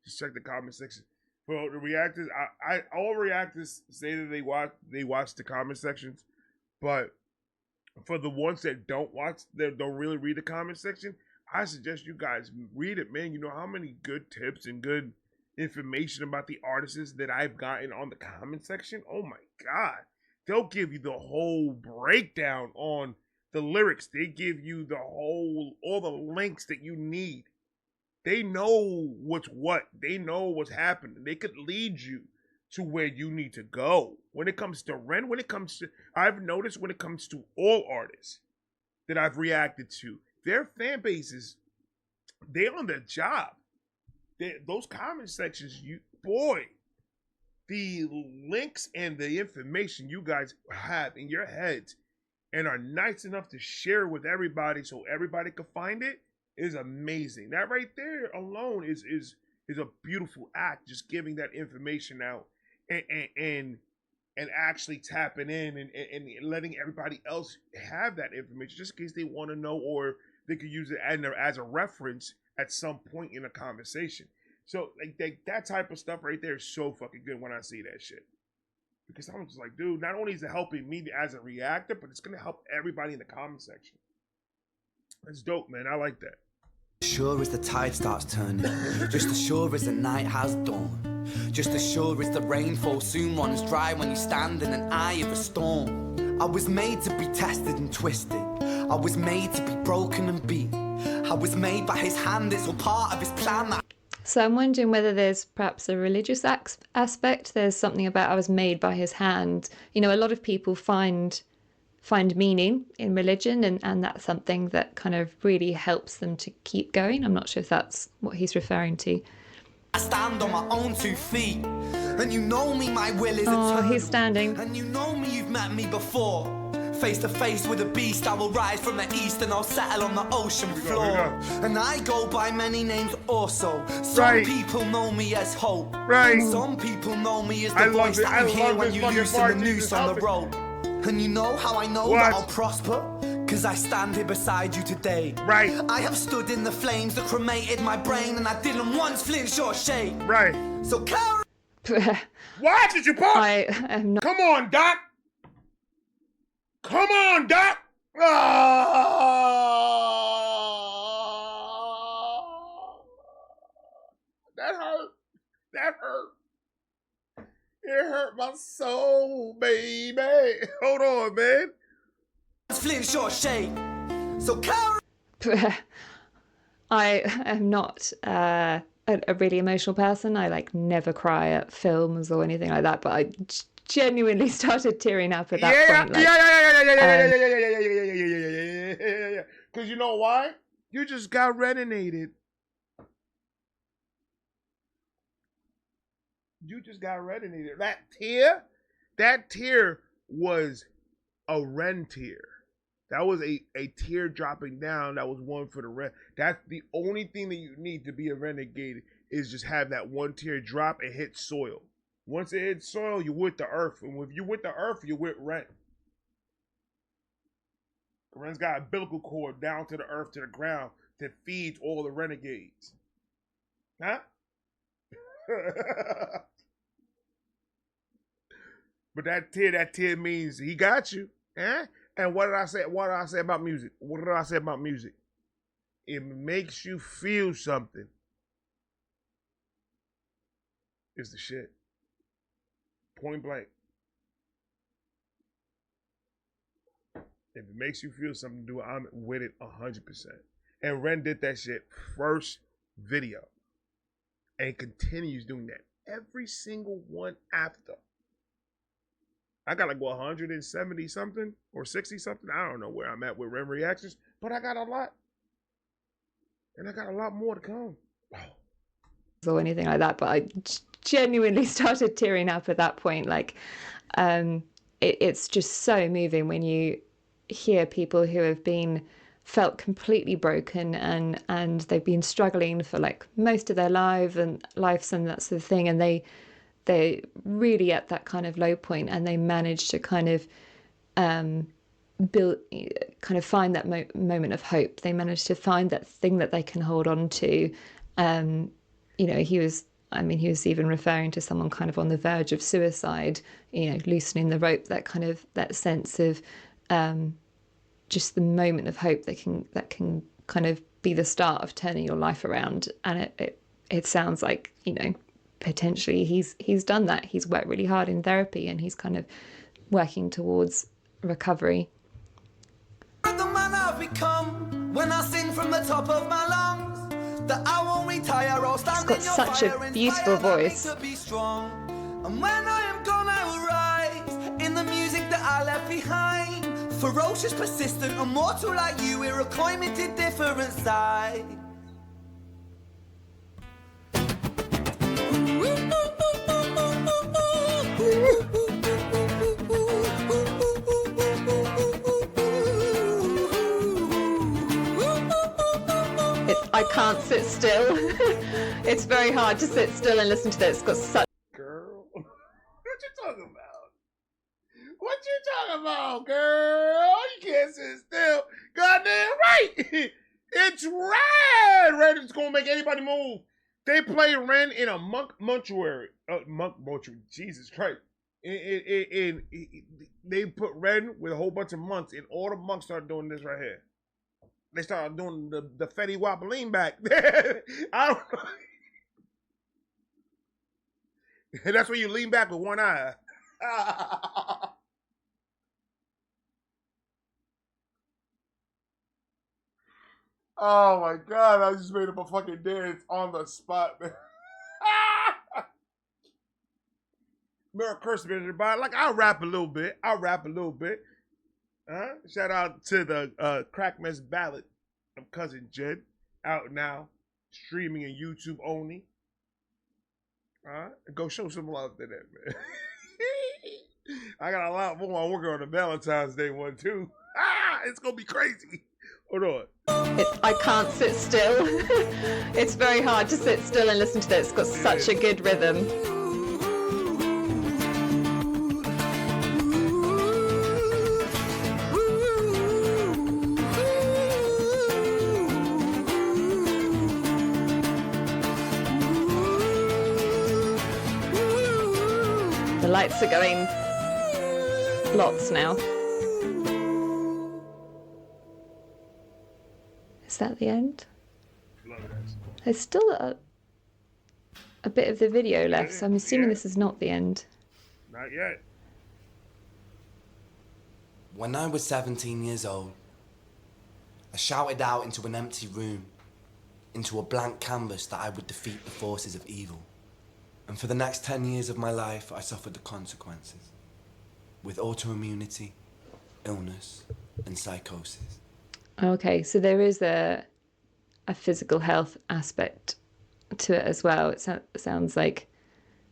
[SPEAKER 4] Just check the comment section. For the reactors, all reactors say that they watch the comment sections, but for the ones that don't watch, that don't really read the comment section, I suggest you guys read it, man. You know how many good tips and good information about the artists that I've gotten on the comment section? Oh my God. They'll give you the whole breakdown on the lyrics. They give you all the links that you need. They know what's what. They know what's happening. They could lead you to where you need to go. When it comes to Ren, I've noticed when it comes to all artists that I've reacted to, their fan bases, they're on their job. Those comment sections, the links and the information you guys have in your heads and are nice enough to share with everybody so everybody can find it is amazing. That right there alone is a beautiful act, just giving that information out and actually tapping in and letting everybody else have that information just in case they want to know, or they could use it as a reference at some point in a conversation. So like that type of stuff right there is so fucking good when I see that shit. Because I'm just like, dude, not only is it helping me as a reactor, but it's going to help everybody in the comment section. That's dope, man. I like that.
[SPEAKER 6] sure as the tide starts turning, just as sure as the night has dawned, just as sure as the rainfall soon runs dry when you stand in an eye of a storm. I was made to be tested and twisted, I was made to be broken and beat, I was made by his hand, it's all part of his plan.
[SPEAKER 5] So I'm wondering whether there's perhaps a religious aspect. There's something about I was made by his hand. You know, a lot of people find meaning in religion, and that's something that kind of really helps them to keep going. I'm not sure if that's what he's referring to.
[SPEAKER 6] I stand on my own 2 feet, and you know me, my will is
[SPEAKER 5] Oh,
[SPEAKER 6] eternal.
[SPEAKER 5] he's standing.
[SPEAKER 6] And you know me, you've met me before. Face to face with a beast, I will rise from the east and I'll settle on the ocean floor. And I go by many names also. Some people know me as Hope. Some people know me as the voice that you hear when you loosen the noose on the rope. And you know how I know that I'll prosper? Cause I stand here beside you today. I have stood in the flames that cremated my brain, and I didn't once flinch or shake. So carry.
[SPEAKER 4] Why did you pop?
[SPEAKER 5] I am not.
[SPEAKER 4] Come on, Doc. Come on, Doc. That hurt. That hurt. It hurt my soul, baby. Hold on, man.
[SPEAKER 6] Flinch or shake. So carry.
[SPEAKER 5] I am not a really emotional person. I like never cry at films or anything like that, but I genuinely started tearing up at that point. Like,
[SPEAKER 4] yeah. Because you know why? You just got renovated. You just got renovated. That tear was a Ren tear. That was a tear dropping down. That was one for the Ren. That's the only thing that you need to be a renegade, is just have that one tear drop and hit soil. Once it hits soil, you're with the earth. And if you're with the earth, you're with Ren. Ren's got an umbilical cord down to the earth, to the ground, that feeds all the renegades. Huh? But that tear means he got you. Eh? And what did I say? What did I say about music? What did I say about music? It makes you feel something. It's the shit. Point blank. If it makes you feel something, do it. I'm with it 100%. And Ren did that shit first video. And continues doing that. Every single one after. I got like, what, 170 something or 60 something? I don't know where I'm at with Ren reactions, but I got a lot. And I got a lot more to come. Wow.
[SPEAKER 5] Or anything like that, but I genuinely started tearing up at that point. Like, it's just so moving when you hear people who have felt completely broken and they've been struggling for like most of their lives and that sort of thing, and they're really at that kind of low point, and they manage to kind of find that moment of hope. They manage to find that thing that they can hold on to. You know, he was even referring to someone kind of on the verge of suicide, you know, loosening the rope, that sense of just the moment of hope that can kind of be the start of turning your life around. And it sounds like, you know, potentially he's done that. He's worked really hard in therapy, and he's kind of working towards recovery.
[SPEAKER 6] The man I've become when I sing from the top of my lungs, that I won't retire or stand
[SPEAKER 5] in your fire. He's got such a beautiful voice.
[SPEAKER 6] And when I am gone, I will rise in the music that I left behind. Ferocious, persistent, immortal like you, we're a climate different side.
[SPEAKER 5] I can't sit still. It's very hard to sit still and listen to this. It's got such...
[SPEAKER 4] Girl, what you talking about? What you talking about, girl? You can't sit still. Goddamn right. It's Ren. Ren is gonna make anybody move. They play Ren in a monk mortuary. Jesus Christ. They put Ren with a whole bunch of monks, and all the monks start doing this right here. they started doing the Fetty Wap lean back. I don't know. That's when you lean back with one eye. Oh my god, I just made up a fucking dance on the spot, man. Merry Christmas, everybody. Like, I'll rap a little bit. Shout out to the Crack Mess Ballad of Cousin Jed. Out now. Streaming and YouTube only. Go show some love to that, man. I got a lot more. I'm working on the Valentine's Day one, too. It's going to be crazy. Hold on.
[SPEAKER 5] I can't sit still. It's very hard to sit still and listen to this. It's got such a good rhythm. The lights are going lots now. Is that the end? There's still a bit of the video left, so I'm assuming this is not the end.
[SPEAKER 4] Not yet.
[SPEAKER 6] When I was 17 years old, I shouted out into an empty room, into a blank canvas that I would defeat the forces of evil. And for the next 10 years of my life, I suffered the consequences, with autoimmunity, illness, and psychosis.
[SPEAKER 5] Okay, so there is a physical health aspect to it as well. It sounds like,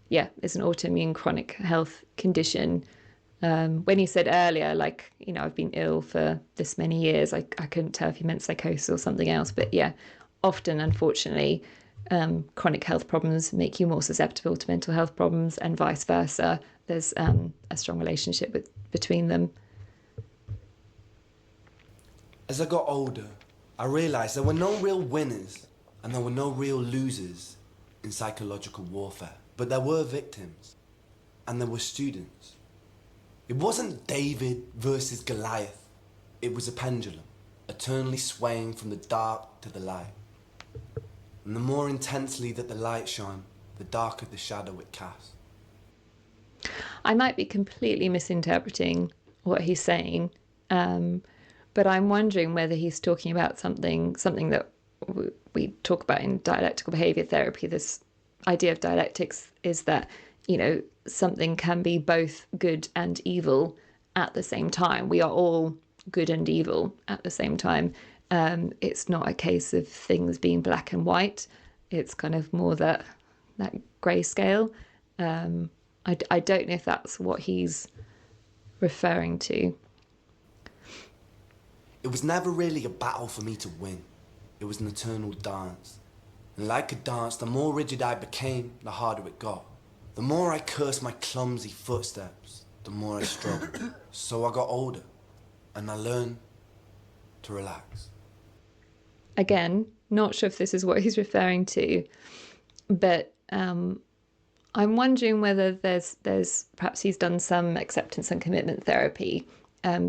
[SPEAKER 5] yeah, it's an autoimmune chronic health condition. When you said earlier, like, you know, I've been ill for this many years, I couldn't tell if you meant psychosis or something else. But yeah, often, unfortunately, chronic health problems make you more susceptible to mental health problems and vice versa. There's a strong relationship between them.
[SPEAKER 6] As I got older, I realized there were no real winners and there were no real losers in psychological warfare. But there were victims and there were students. It wasn't David versus Goliath. It was a pendulum, eternally swaying from the dark to the light. And the more intensely that the light shone, the darker the shadow it cast.
[SPEAKER 5] I might be completely misinterpreting what he's saying, but I'm wondering whether he's talking about something that we talk about in dialectical behaviour therapy. This idea of dialectics is that, you know, something can be both good and evil at the same time. We are all good and evil at the same time. It's not a case of things being black and white. It's kind of more that grey scale. I don't know if that's what he's referring to.
[SPEAKER 6] It was never really a battle for me to win. It was an eternal dance. And like a dance, the more rigid I became, the harder it got. The more I cursed my clumsy footsteps, the more I struggled. So I got older, and I learned to relax.
[SPEAKER 5] Again, not sure if this is what he's referring to, but I'm wondering whether there's perhaps he's done some acceptance and commitment therapy,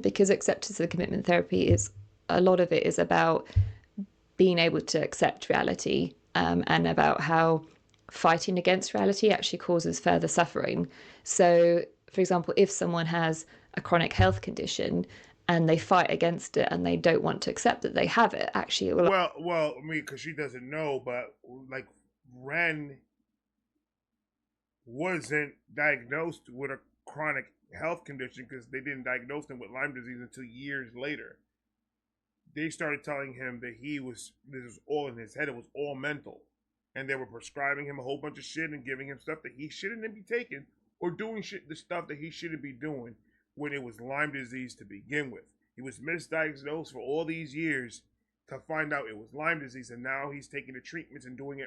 [SPEAKER 5] because acceptance and commitment therapy is, a lot of it is about being able to accept reality, and about how fighting against reality actually causes further suffering. So, for example, if someone has a chronic health condition and they fight against it and they don't want to accept that they have it, actually it will...
[SPEAKER 4] Well, I mean, because she doesn't know, but like Ren wasn't diagnosed with a chronic health condition because they didn't diagnose him with Lyme disease until years later. They started telling him that this was all in his head, it was all mental. And they were prescribing him a whole bunch of shit and giving him stuff that he shouldn't be taking, or doing the stuff that he shouldn't be doing when it was Lyme disease to begin with. He was misdiagnosed for all these years to find out it was Lyme disease, and now he's taking the treatments and doing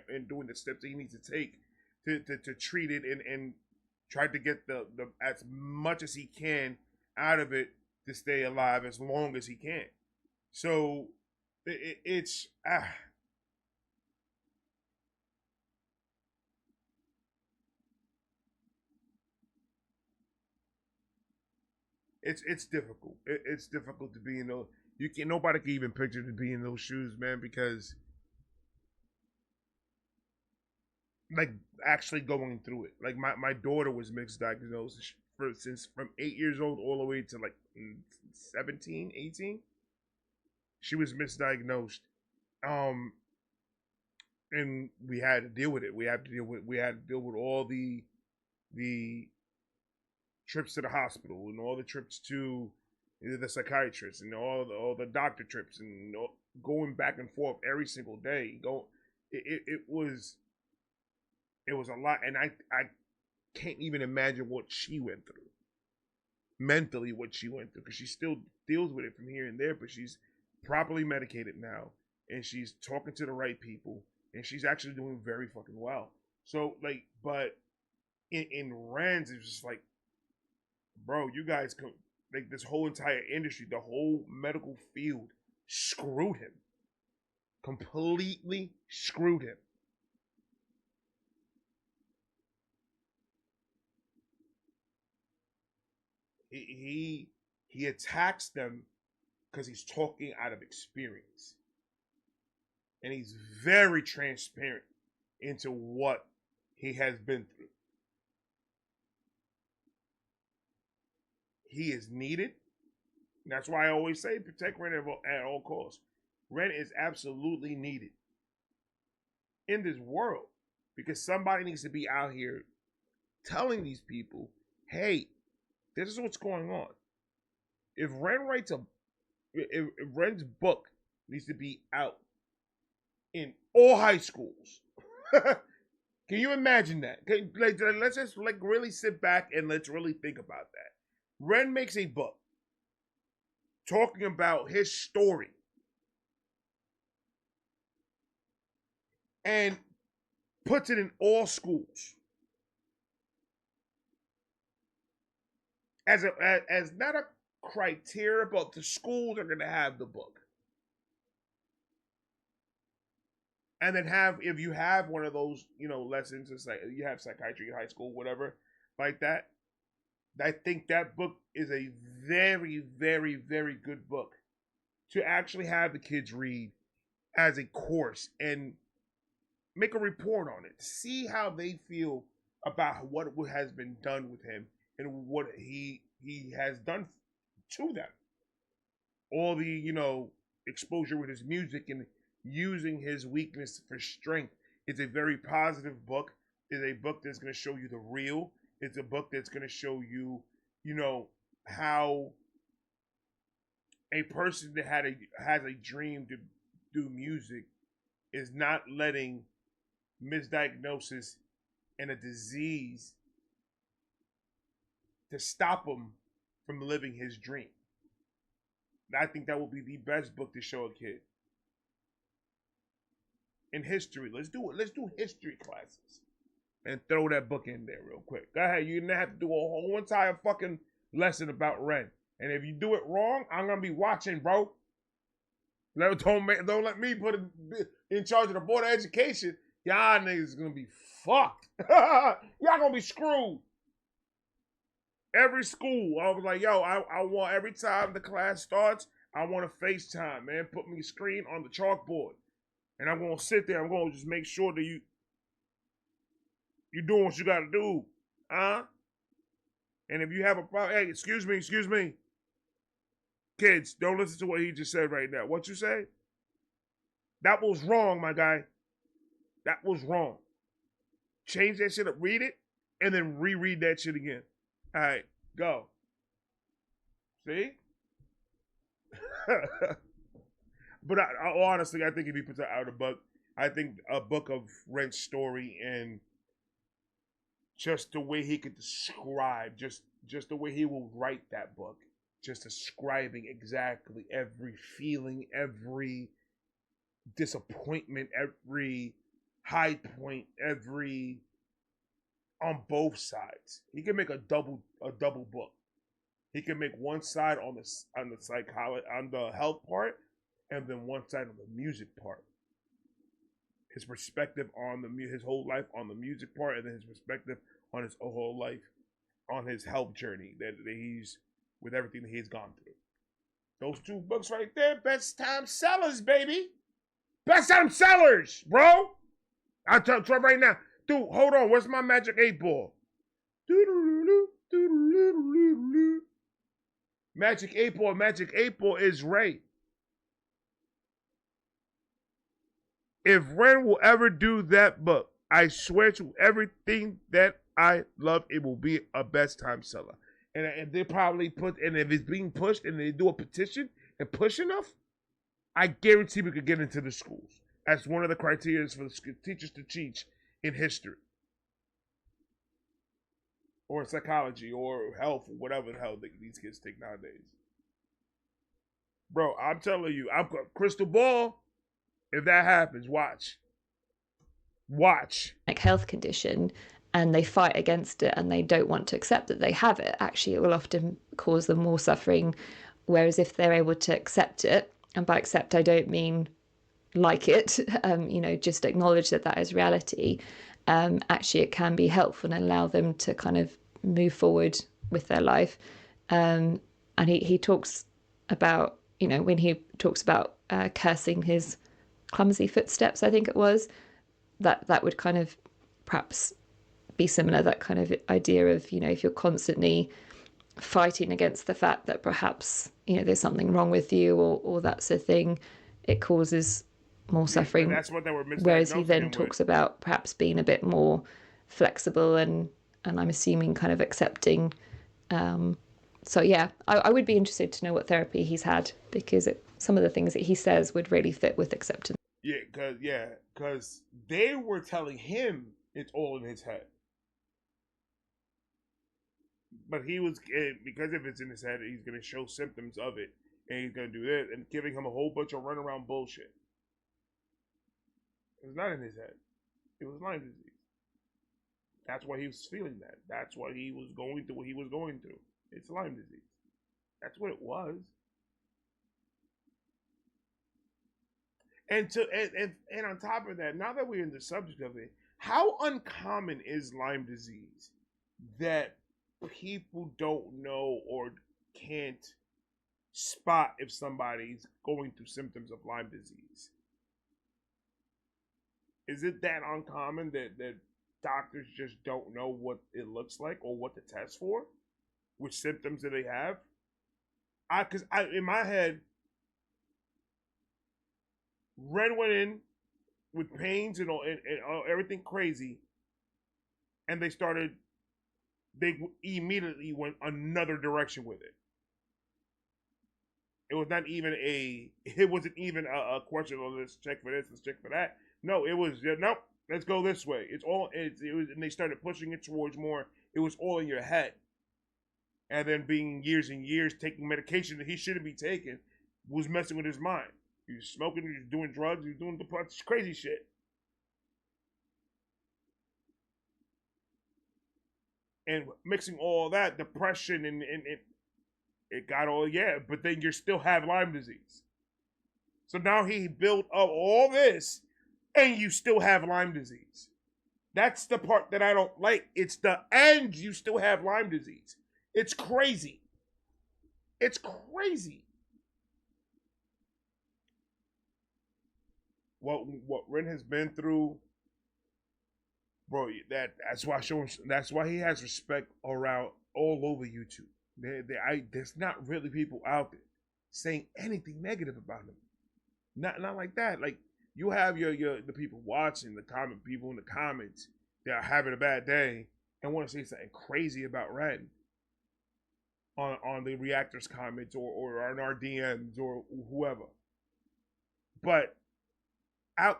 [SPEAKER 4] the steps that he needs to take to treat it and try to get the as much as he can out of it to stay alive as long as he can. So it's difficult. It's difficult to be in those. nobody can even picture to be in those shoes, man, because like actually going through it. Like my daughter was mixed diagnosed since from 8 years old all the way to like 17, 18. She was misdiagnosed. And we had to deal with it. We had to deal with all the trips to the hospital and all the trips to the psychiatrist and all the doctor trips and going back and forth every single day. It was a lot, and I can't even imagine what she went through mentally, what she went through, because she still deals with it from here and there, but she's properly medicated now, and she's talking to the right people, and she's actually doing very fucking well. So like, but in Ren's, it's just like, bro, you guys like this whole entire industry, the whole medical field screwed him, completely screwed him. He attacks them because he's talking out of experience, and he's very transparent into what he has been through. He is needed. That's why I always say protect Ren at all costs. Ren is absolutely needed in this world, because somebody needs to be out here telling these people, hey, this is what's going on. If Ren's book needs to be out in all high schools, can you imagine that? Let's just really sit back and let's really think about that. Ren makes a book talking about his story and puts it in all schools as not a criteria, but the schools are going to have the book. And then if you have one of those, lessons, it's like you have psychiatry in high school, whatever, like that. I think that book is a very, very, very good book to actually have the kids read as a course and make a report on it. See how they feel about what has been done with him and what he has done to them. All the, exposure with his music and using his weakness for strength. It's a very positive book. It's a book that's going to show you the real. It's a book that's going to show you, how a person that has a dream to do music is not letting misdiagnosis and a disease to stop him from living his dream. I think that would be the best book to show a kid. In history, let's do it. Let's do history classes and throw that book in there real quick. Go ahead. You're gonna have to do a whole entire fucking lesson about Ren. And if you do it wrong, I'm gonna be watching, bro. Don't let me put it in charge of the board of education. Y'all niggas gonna be fucked. Y'all gonna be screwed. Every school, I was like, yo, I want every time the class starts, I want a FaceTime, man. Put me a screen on the chalkboard. And I'm gonna sit there, I'm gonna just make sure that you're doing what you gotta do. Huh? And if you have a problem, hey, excuse me. Kids, don't listen to what he just said right now. What you say? That was wrong, my guy. That was wrong. Change that shit up, read it, and then reread that shit again. All right, go. See? But honestly, I think if he puts out a book, I think a book of Ren's story and just the way he could describe, just the way he will write that book, just describing exactly every feeling, every disappointment, every high point, every on both sides. He can make a double book. He can make one side on the psychology, on the health part, and then one side on the music part. His perspective on his whole life on the music part, and then his perspective on his whole life on his health journey that he's with everything that he's gone through. Those 2 books right there, best time sellers, baby. Best time sellers, bro. I'll tell you right now. Dude, hold on. Where's my Magic 8 Ball? Magic 8 Ball. Magic 8 Ball is Ray. If Ren will ever do that book, I swear to everything that I love, it will be a best time seller. And they probably and if it's being pushed and they do a petition and push enough, I guarantee we could get into the schools. That's one of the criteria for the teachers to teach in history or psychology or health or whatever the hell these kids take nowadays. Bro, I'm telling you, I've got crystal ball. If that happens, watch.
[SPEAKER 5] Like health condition, and they fight against it and they don't want to accept that they have it, actually it will often cause them more suffering. Whereas if they're able to accept it, and by accept I don't mean like it, just acknowledge that that is reality, actually it can be helpful and allow them to kind of move forward with their life. And he talks about, when he talks about cursing his clumsy footsteps, I think it was, that would kind of perhaps be similar, that kind of idea of, if you're constantly fighting against the fact that perhaps, there's something wrong with you or that's a thing, it causes more suffering.
[SPEAKER 4] That's what they were misdiagnosing.
[SPEAKER 5] Whereas he then talks about perhaps being a bit more flexible and I'm assuming kind of accepting. So yeah, I would be interested to know what therapy he's had, because some of the things that he says would really fit with acceptance.
[SPEAKER 4] Because they were telling him it's all in his head. But he was, because if it's in his head, he's going to show symptoms of it, and he's going to do this, and giving him a whole bunch of runaround bullshit. It was not in his head. It was Lyme disease. That's why he was feeling that. That's why he was going through what he was going through. It's Lyme disease. That's what it was. And on top of that, now that we're in the subject of it, how uncommon is Lyme disease that people don't know or can't spot if somebody's going through symptoms of Lyme disease? Is it that uncommon that doctors just don't know what it looks like or what to test for? Which symptoms do they have? Because in my head, Ren went in with pains and everything crazy, and they immediately went another direction with it. It wasn't even a question of let's check for this, let's check for that. No, it was nope, let's go this way. It was, and they started pushing it towards more. It was all in your head, and then being years and years taking medication that he shouldn't be taking was messing with his mind. He was smoking, he was doing drugs, he was doing crazy shit. And mixing all that, depression, and it got all, but then you still have Lyme disease. So now he built up all this, and you still have Lyme disease. That's the part that I don't like. It's the end, you still have Lyme disease. It's crazy. It's crazy. What Ren has been through, bro, that's why he has respect around all over YouTube. There's not really people out there saying anything negative about him. Not like that. Like, you have the people watching, the people in the comments that are having a bad day and want to say something crazy about Ren on the reactors comments or on our DMs or whoever. But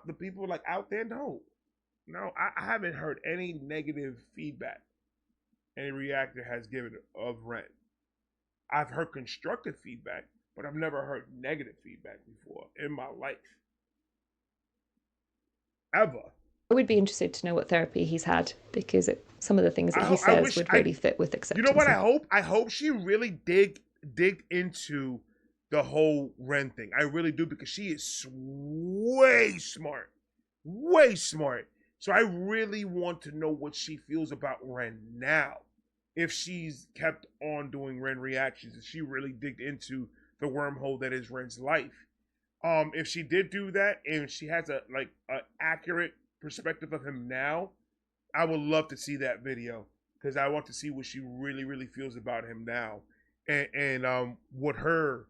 [SPEAKER 4] the people like out there, no, I haven't heard any negative feedback any reactor has given of Ren. I've heard constructive feedback, but I've never heard negative feedback before in my life. Ever.
[SPEAKER 5] I would be interested to know what therapy he's had, because some of the things that he says would really fit with acceptance.
[SPEAKER 4] You know what I hope? I hope she really dig into the whole Ren thing. I really do, because she is way smart. Way smart. So I really want to know what she feels about Ren now. If she's kept on doing Ren reactions, if she really digged into the wormhole that is Ren's life. If she did do that and she has a accurate perspective of him now, I would love to see that video because I want to see what she really, really feels about him now, and what her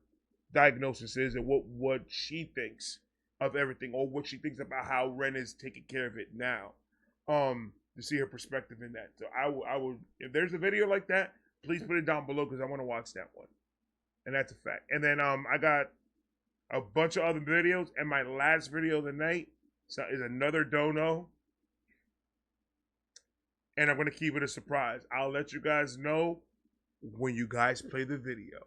[SPEAKER 4] diagnosis is and what she thinks of everything, or what she thinks about how Ren is taking care of it now. To see her perspective in that. So I would, if there's a video like that, please put it down below because I want to watch that one. And that's a fact. And then I got a bunch of other videos, and my last video of the night is another DONO. And I'm going to keep it a surprise. I'll let you guys know when you guys play the video.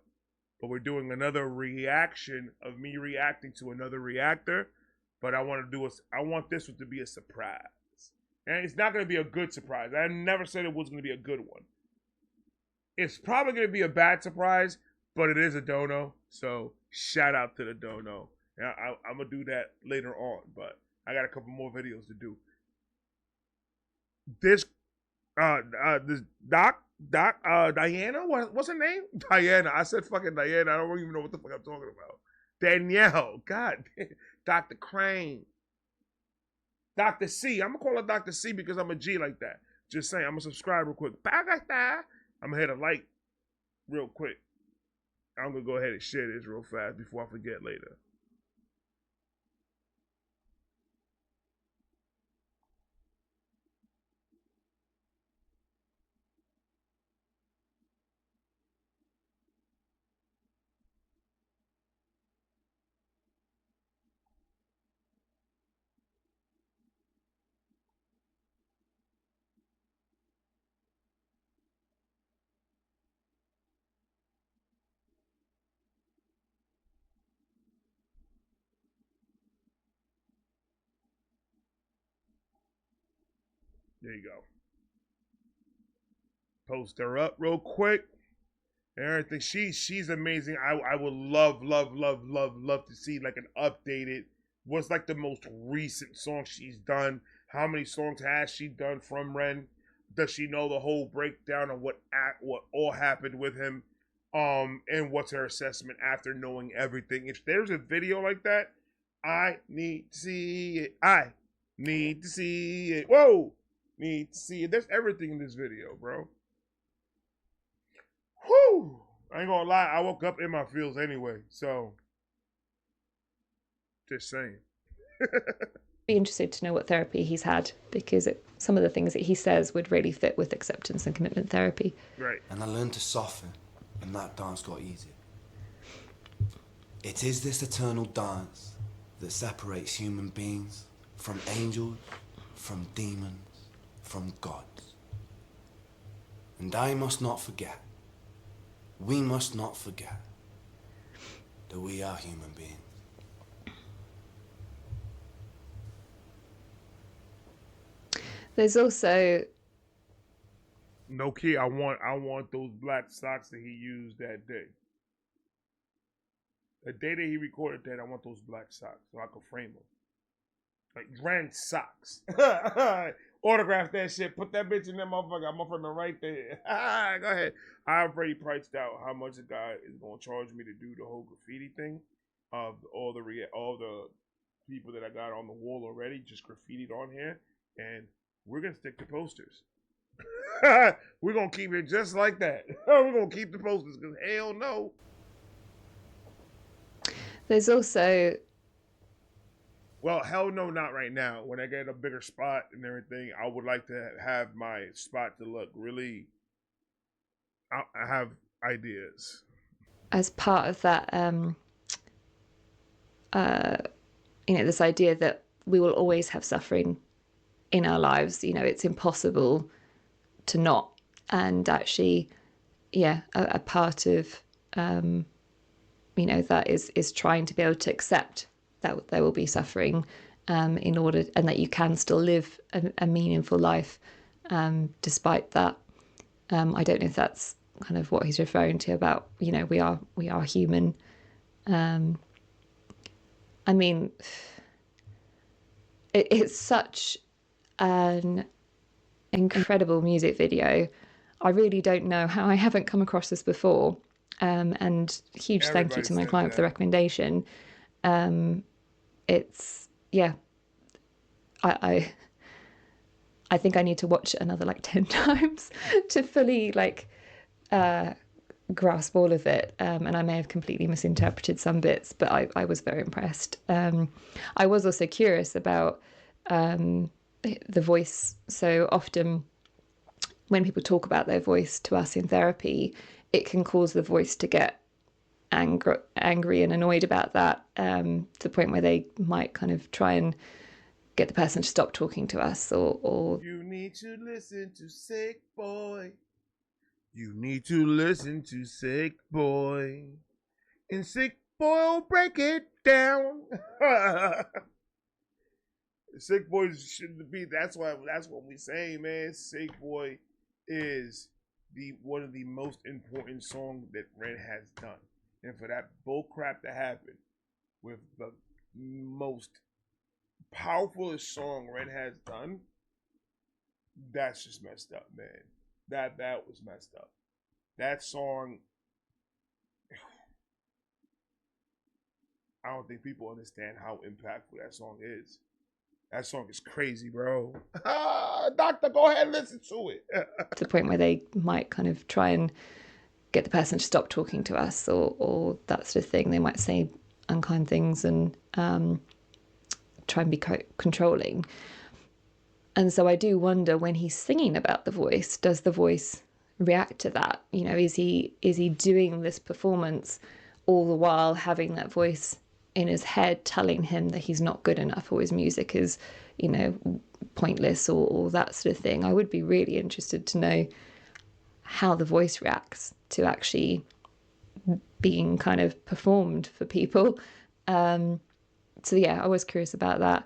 [SPEAKER 4] But we're doing another reaction of me reacting to another reactor. But I want this one to be a surprise. And it's not going to be a good surprise. I never said it was going to be a good one. It's probably going to be a bad surprise, but it is a DONO. So shout out to the DONO. I'm going to do that later on. But I got a couple more videos to do. This Diana, what's her name? Diana. I said fucking Diana. I don't even know what the fuck I'm talking about. Danielle. God. Dr. Crane. Dr. C. I'm going to call her Dr. C because I'm a G like that. Just saying. I'm going to subscribe real quick. I'm going to hit a like real quick. I'm going to go ahead and share this real fast before I forget later. There you go. Post her up real quick. And everything. She's amazing. I would love to see like an updated, what's like the most recent song she's done. How many songs has she done from Ren? Does she know the whole breakdown of what all happened with him? And what's her assessment after knowing everything? If there's a video like that, I need to see it. I need to see it. Whoa! Need to see it. There's everything in this video, bro. Whew! I ain't gonna lie, I woke up in my feels anyway, so just saying.
[SPEAKER 5] Be interested to know what therapy he's had, because some of the things that he says would really fit with acceptance and commitment therapy.
[SPEAKER 4] Right.
[SPEAKER 3] And I learned to soften, and that dance got easier. It is this eternal dance that separates human beings from angels, from demons, from gods. And I must not forget, we must not forget, that we are human beings.
[SPEAKER 5] There's also...
[SPEAKER 4] No key, I want those black socks that he used that day. The day that he recorded that, I want those black socks so I can frame them. Like Ren socks. Autograph that shit. Put that bitch in that motherfucker. I'm from the right there. Go ahead. I already priced out how much the guy is gonna charge me to do the whole graffiti thing. Of all the people that I got on the wall already, just graffitied on here, and we're gonna stick to posters. We're gonna keep it just like that. We're gonna keep the posters because hell no.
[SPEAKER 5] There's also...
[SPEAKER 4] Well, hell no, not right now. When I get a bigger spot and everything, I would like to have my spot to look really... I have ideas.
[SPEAKER 5] As part of that, this idea that we will always have suffering in our lives, it's impossible to not. And actually, a part of, that is trying to be able to accept that there will be suffering in order, and that you can still live a meaningful life despite that. I don't know if that's kind of what he's referring to about, we are human. I mean, it's such an incredible music video. I really don't know how I haven't come across this before. And huge thank you
[SPEAKER 4] Everybody
[SPEAKER 5] to my
[SPEAKER 4] says
[SPEAKER 5] client for the
[SPEAKER 4] that.
[SPEAKER 5] recommendation. It's, yeah, I think I need to watch it another like 10 times to fully like grasp all of it. And I may have completely misinterpreted some bits, but I was very impressed. I was also curious about the voice. So often when people talk about their voice to us in therapy, it can cause the voice to get angry and annoyed about that, to the point where they might kind of try and get the person to stop talking to us, or
[SPEAKER 4] You need to listen to Sick Boy. You need to listen to Sick Boy. And Sick Boy will break it down. Sick Boy shouldn't be. That's what we say, man. Sick Boy is one of the most important songs that Ren has done. And for that bull crap to happen with the most powerful song Ren has done, that's just messed up, man. That was messed up. That song, I don't think people understand how impactful that song is. That song is crazy, bro. Doctor, go ahead and listen to it.
[SPEAKER 5] to the point where they might kind of try and get the person to stop talking to us, or that sort of thing. They might say unkind things and try and be controlling. And so I do wonder, when he's singing about the voice, does the voice react to that? You know, is he doing this performance all the while having that voice in his head telling him that he's not good enough, or his music is, you know, pointless, or that sort of thing? I would be really interested to know how the voice reacts to actually being kind of performed for people. So yeah, I was curious about that.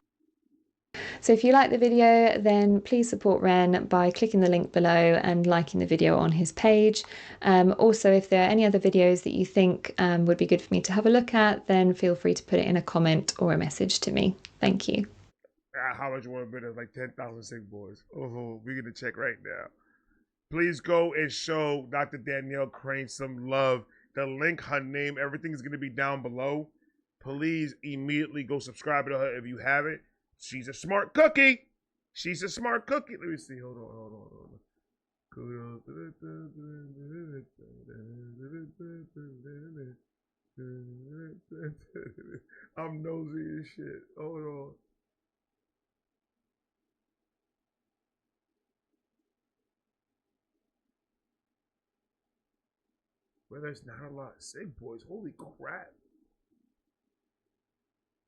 [SPEAKER 5] So if you like the video, then please support Ren by clicking the link below and liking the video on his page. Also, if there are any other videos that you think would be good for me to have a look at, then feel free to put it in a comment or a message to me. Thank you.
[SPEAKER 4] How much you want to bet? Like 10,000 Sick Boys. Oh, we're going to check right now. Please go and show Dr. Danielle Crane some love. The link, her name, everything is going to be down below. Please immediately go subscribe to her if you haven't. She's a smart cookie. She's a smart cookie. Let me see. Hold on. I'm nosy as shit. Hold on. Well, there's not a lot of Sick Boys. Holy crap.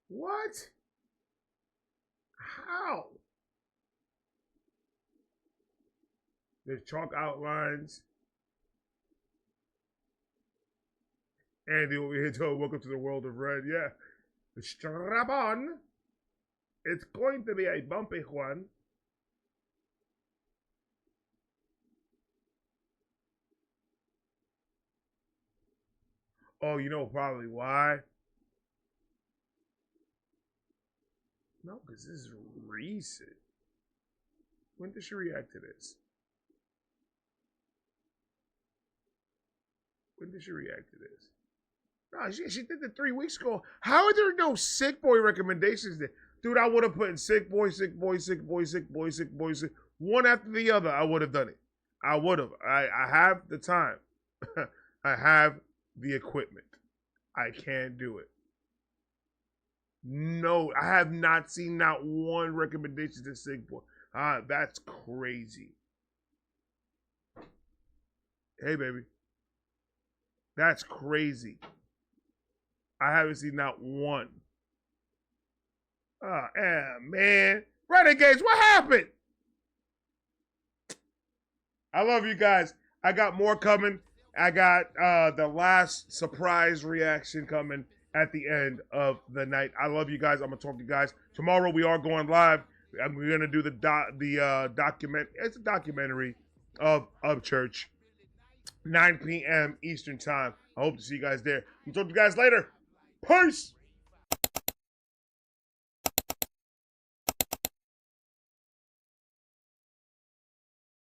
[SPEAKER 4] What? How? There's chalk outlines. Andy over here told, welcome to the world of Red. Yeah. Strap on. It's going to be a bumpy one. Oh, you know probably why? No, because this is recent. When did she react to this? When did she react to this? No, she did it 3 weeks ago. How are there no Sick Boy recommendations there? Dude, I would have put in Sick Boy, Sick Boy, Sick Boy, Sick Boy, Sick Boy, Sick. One after the other, I would have done it. I would have. I have the time. I have the equipment. I can't do it. No, I have not seen not one recommendation to Sick Boy. That's crazy. Hey, baby. That's crazy. I haven't seen not one. Man. Renegades, what happened? I love you guys. I got more coming. I got the last surprise reaction coming at the end of the night. I love you guys. I'm going to talk to you guys. Tomorrow we are going live. We're going to do the document. It's a documentary of church. 9 p.m. Eastern time. I hope to see you guys there. We'll talk to you guys later. Peace.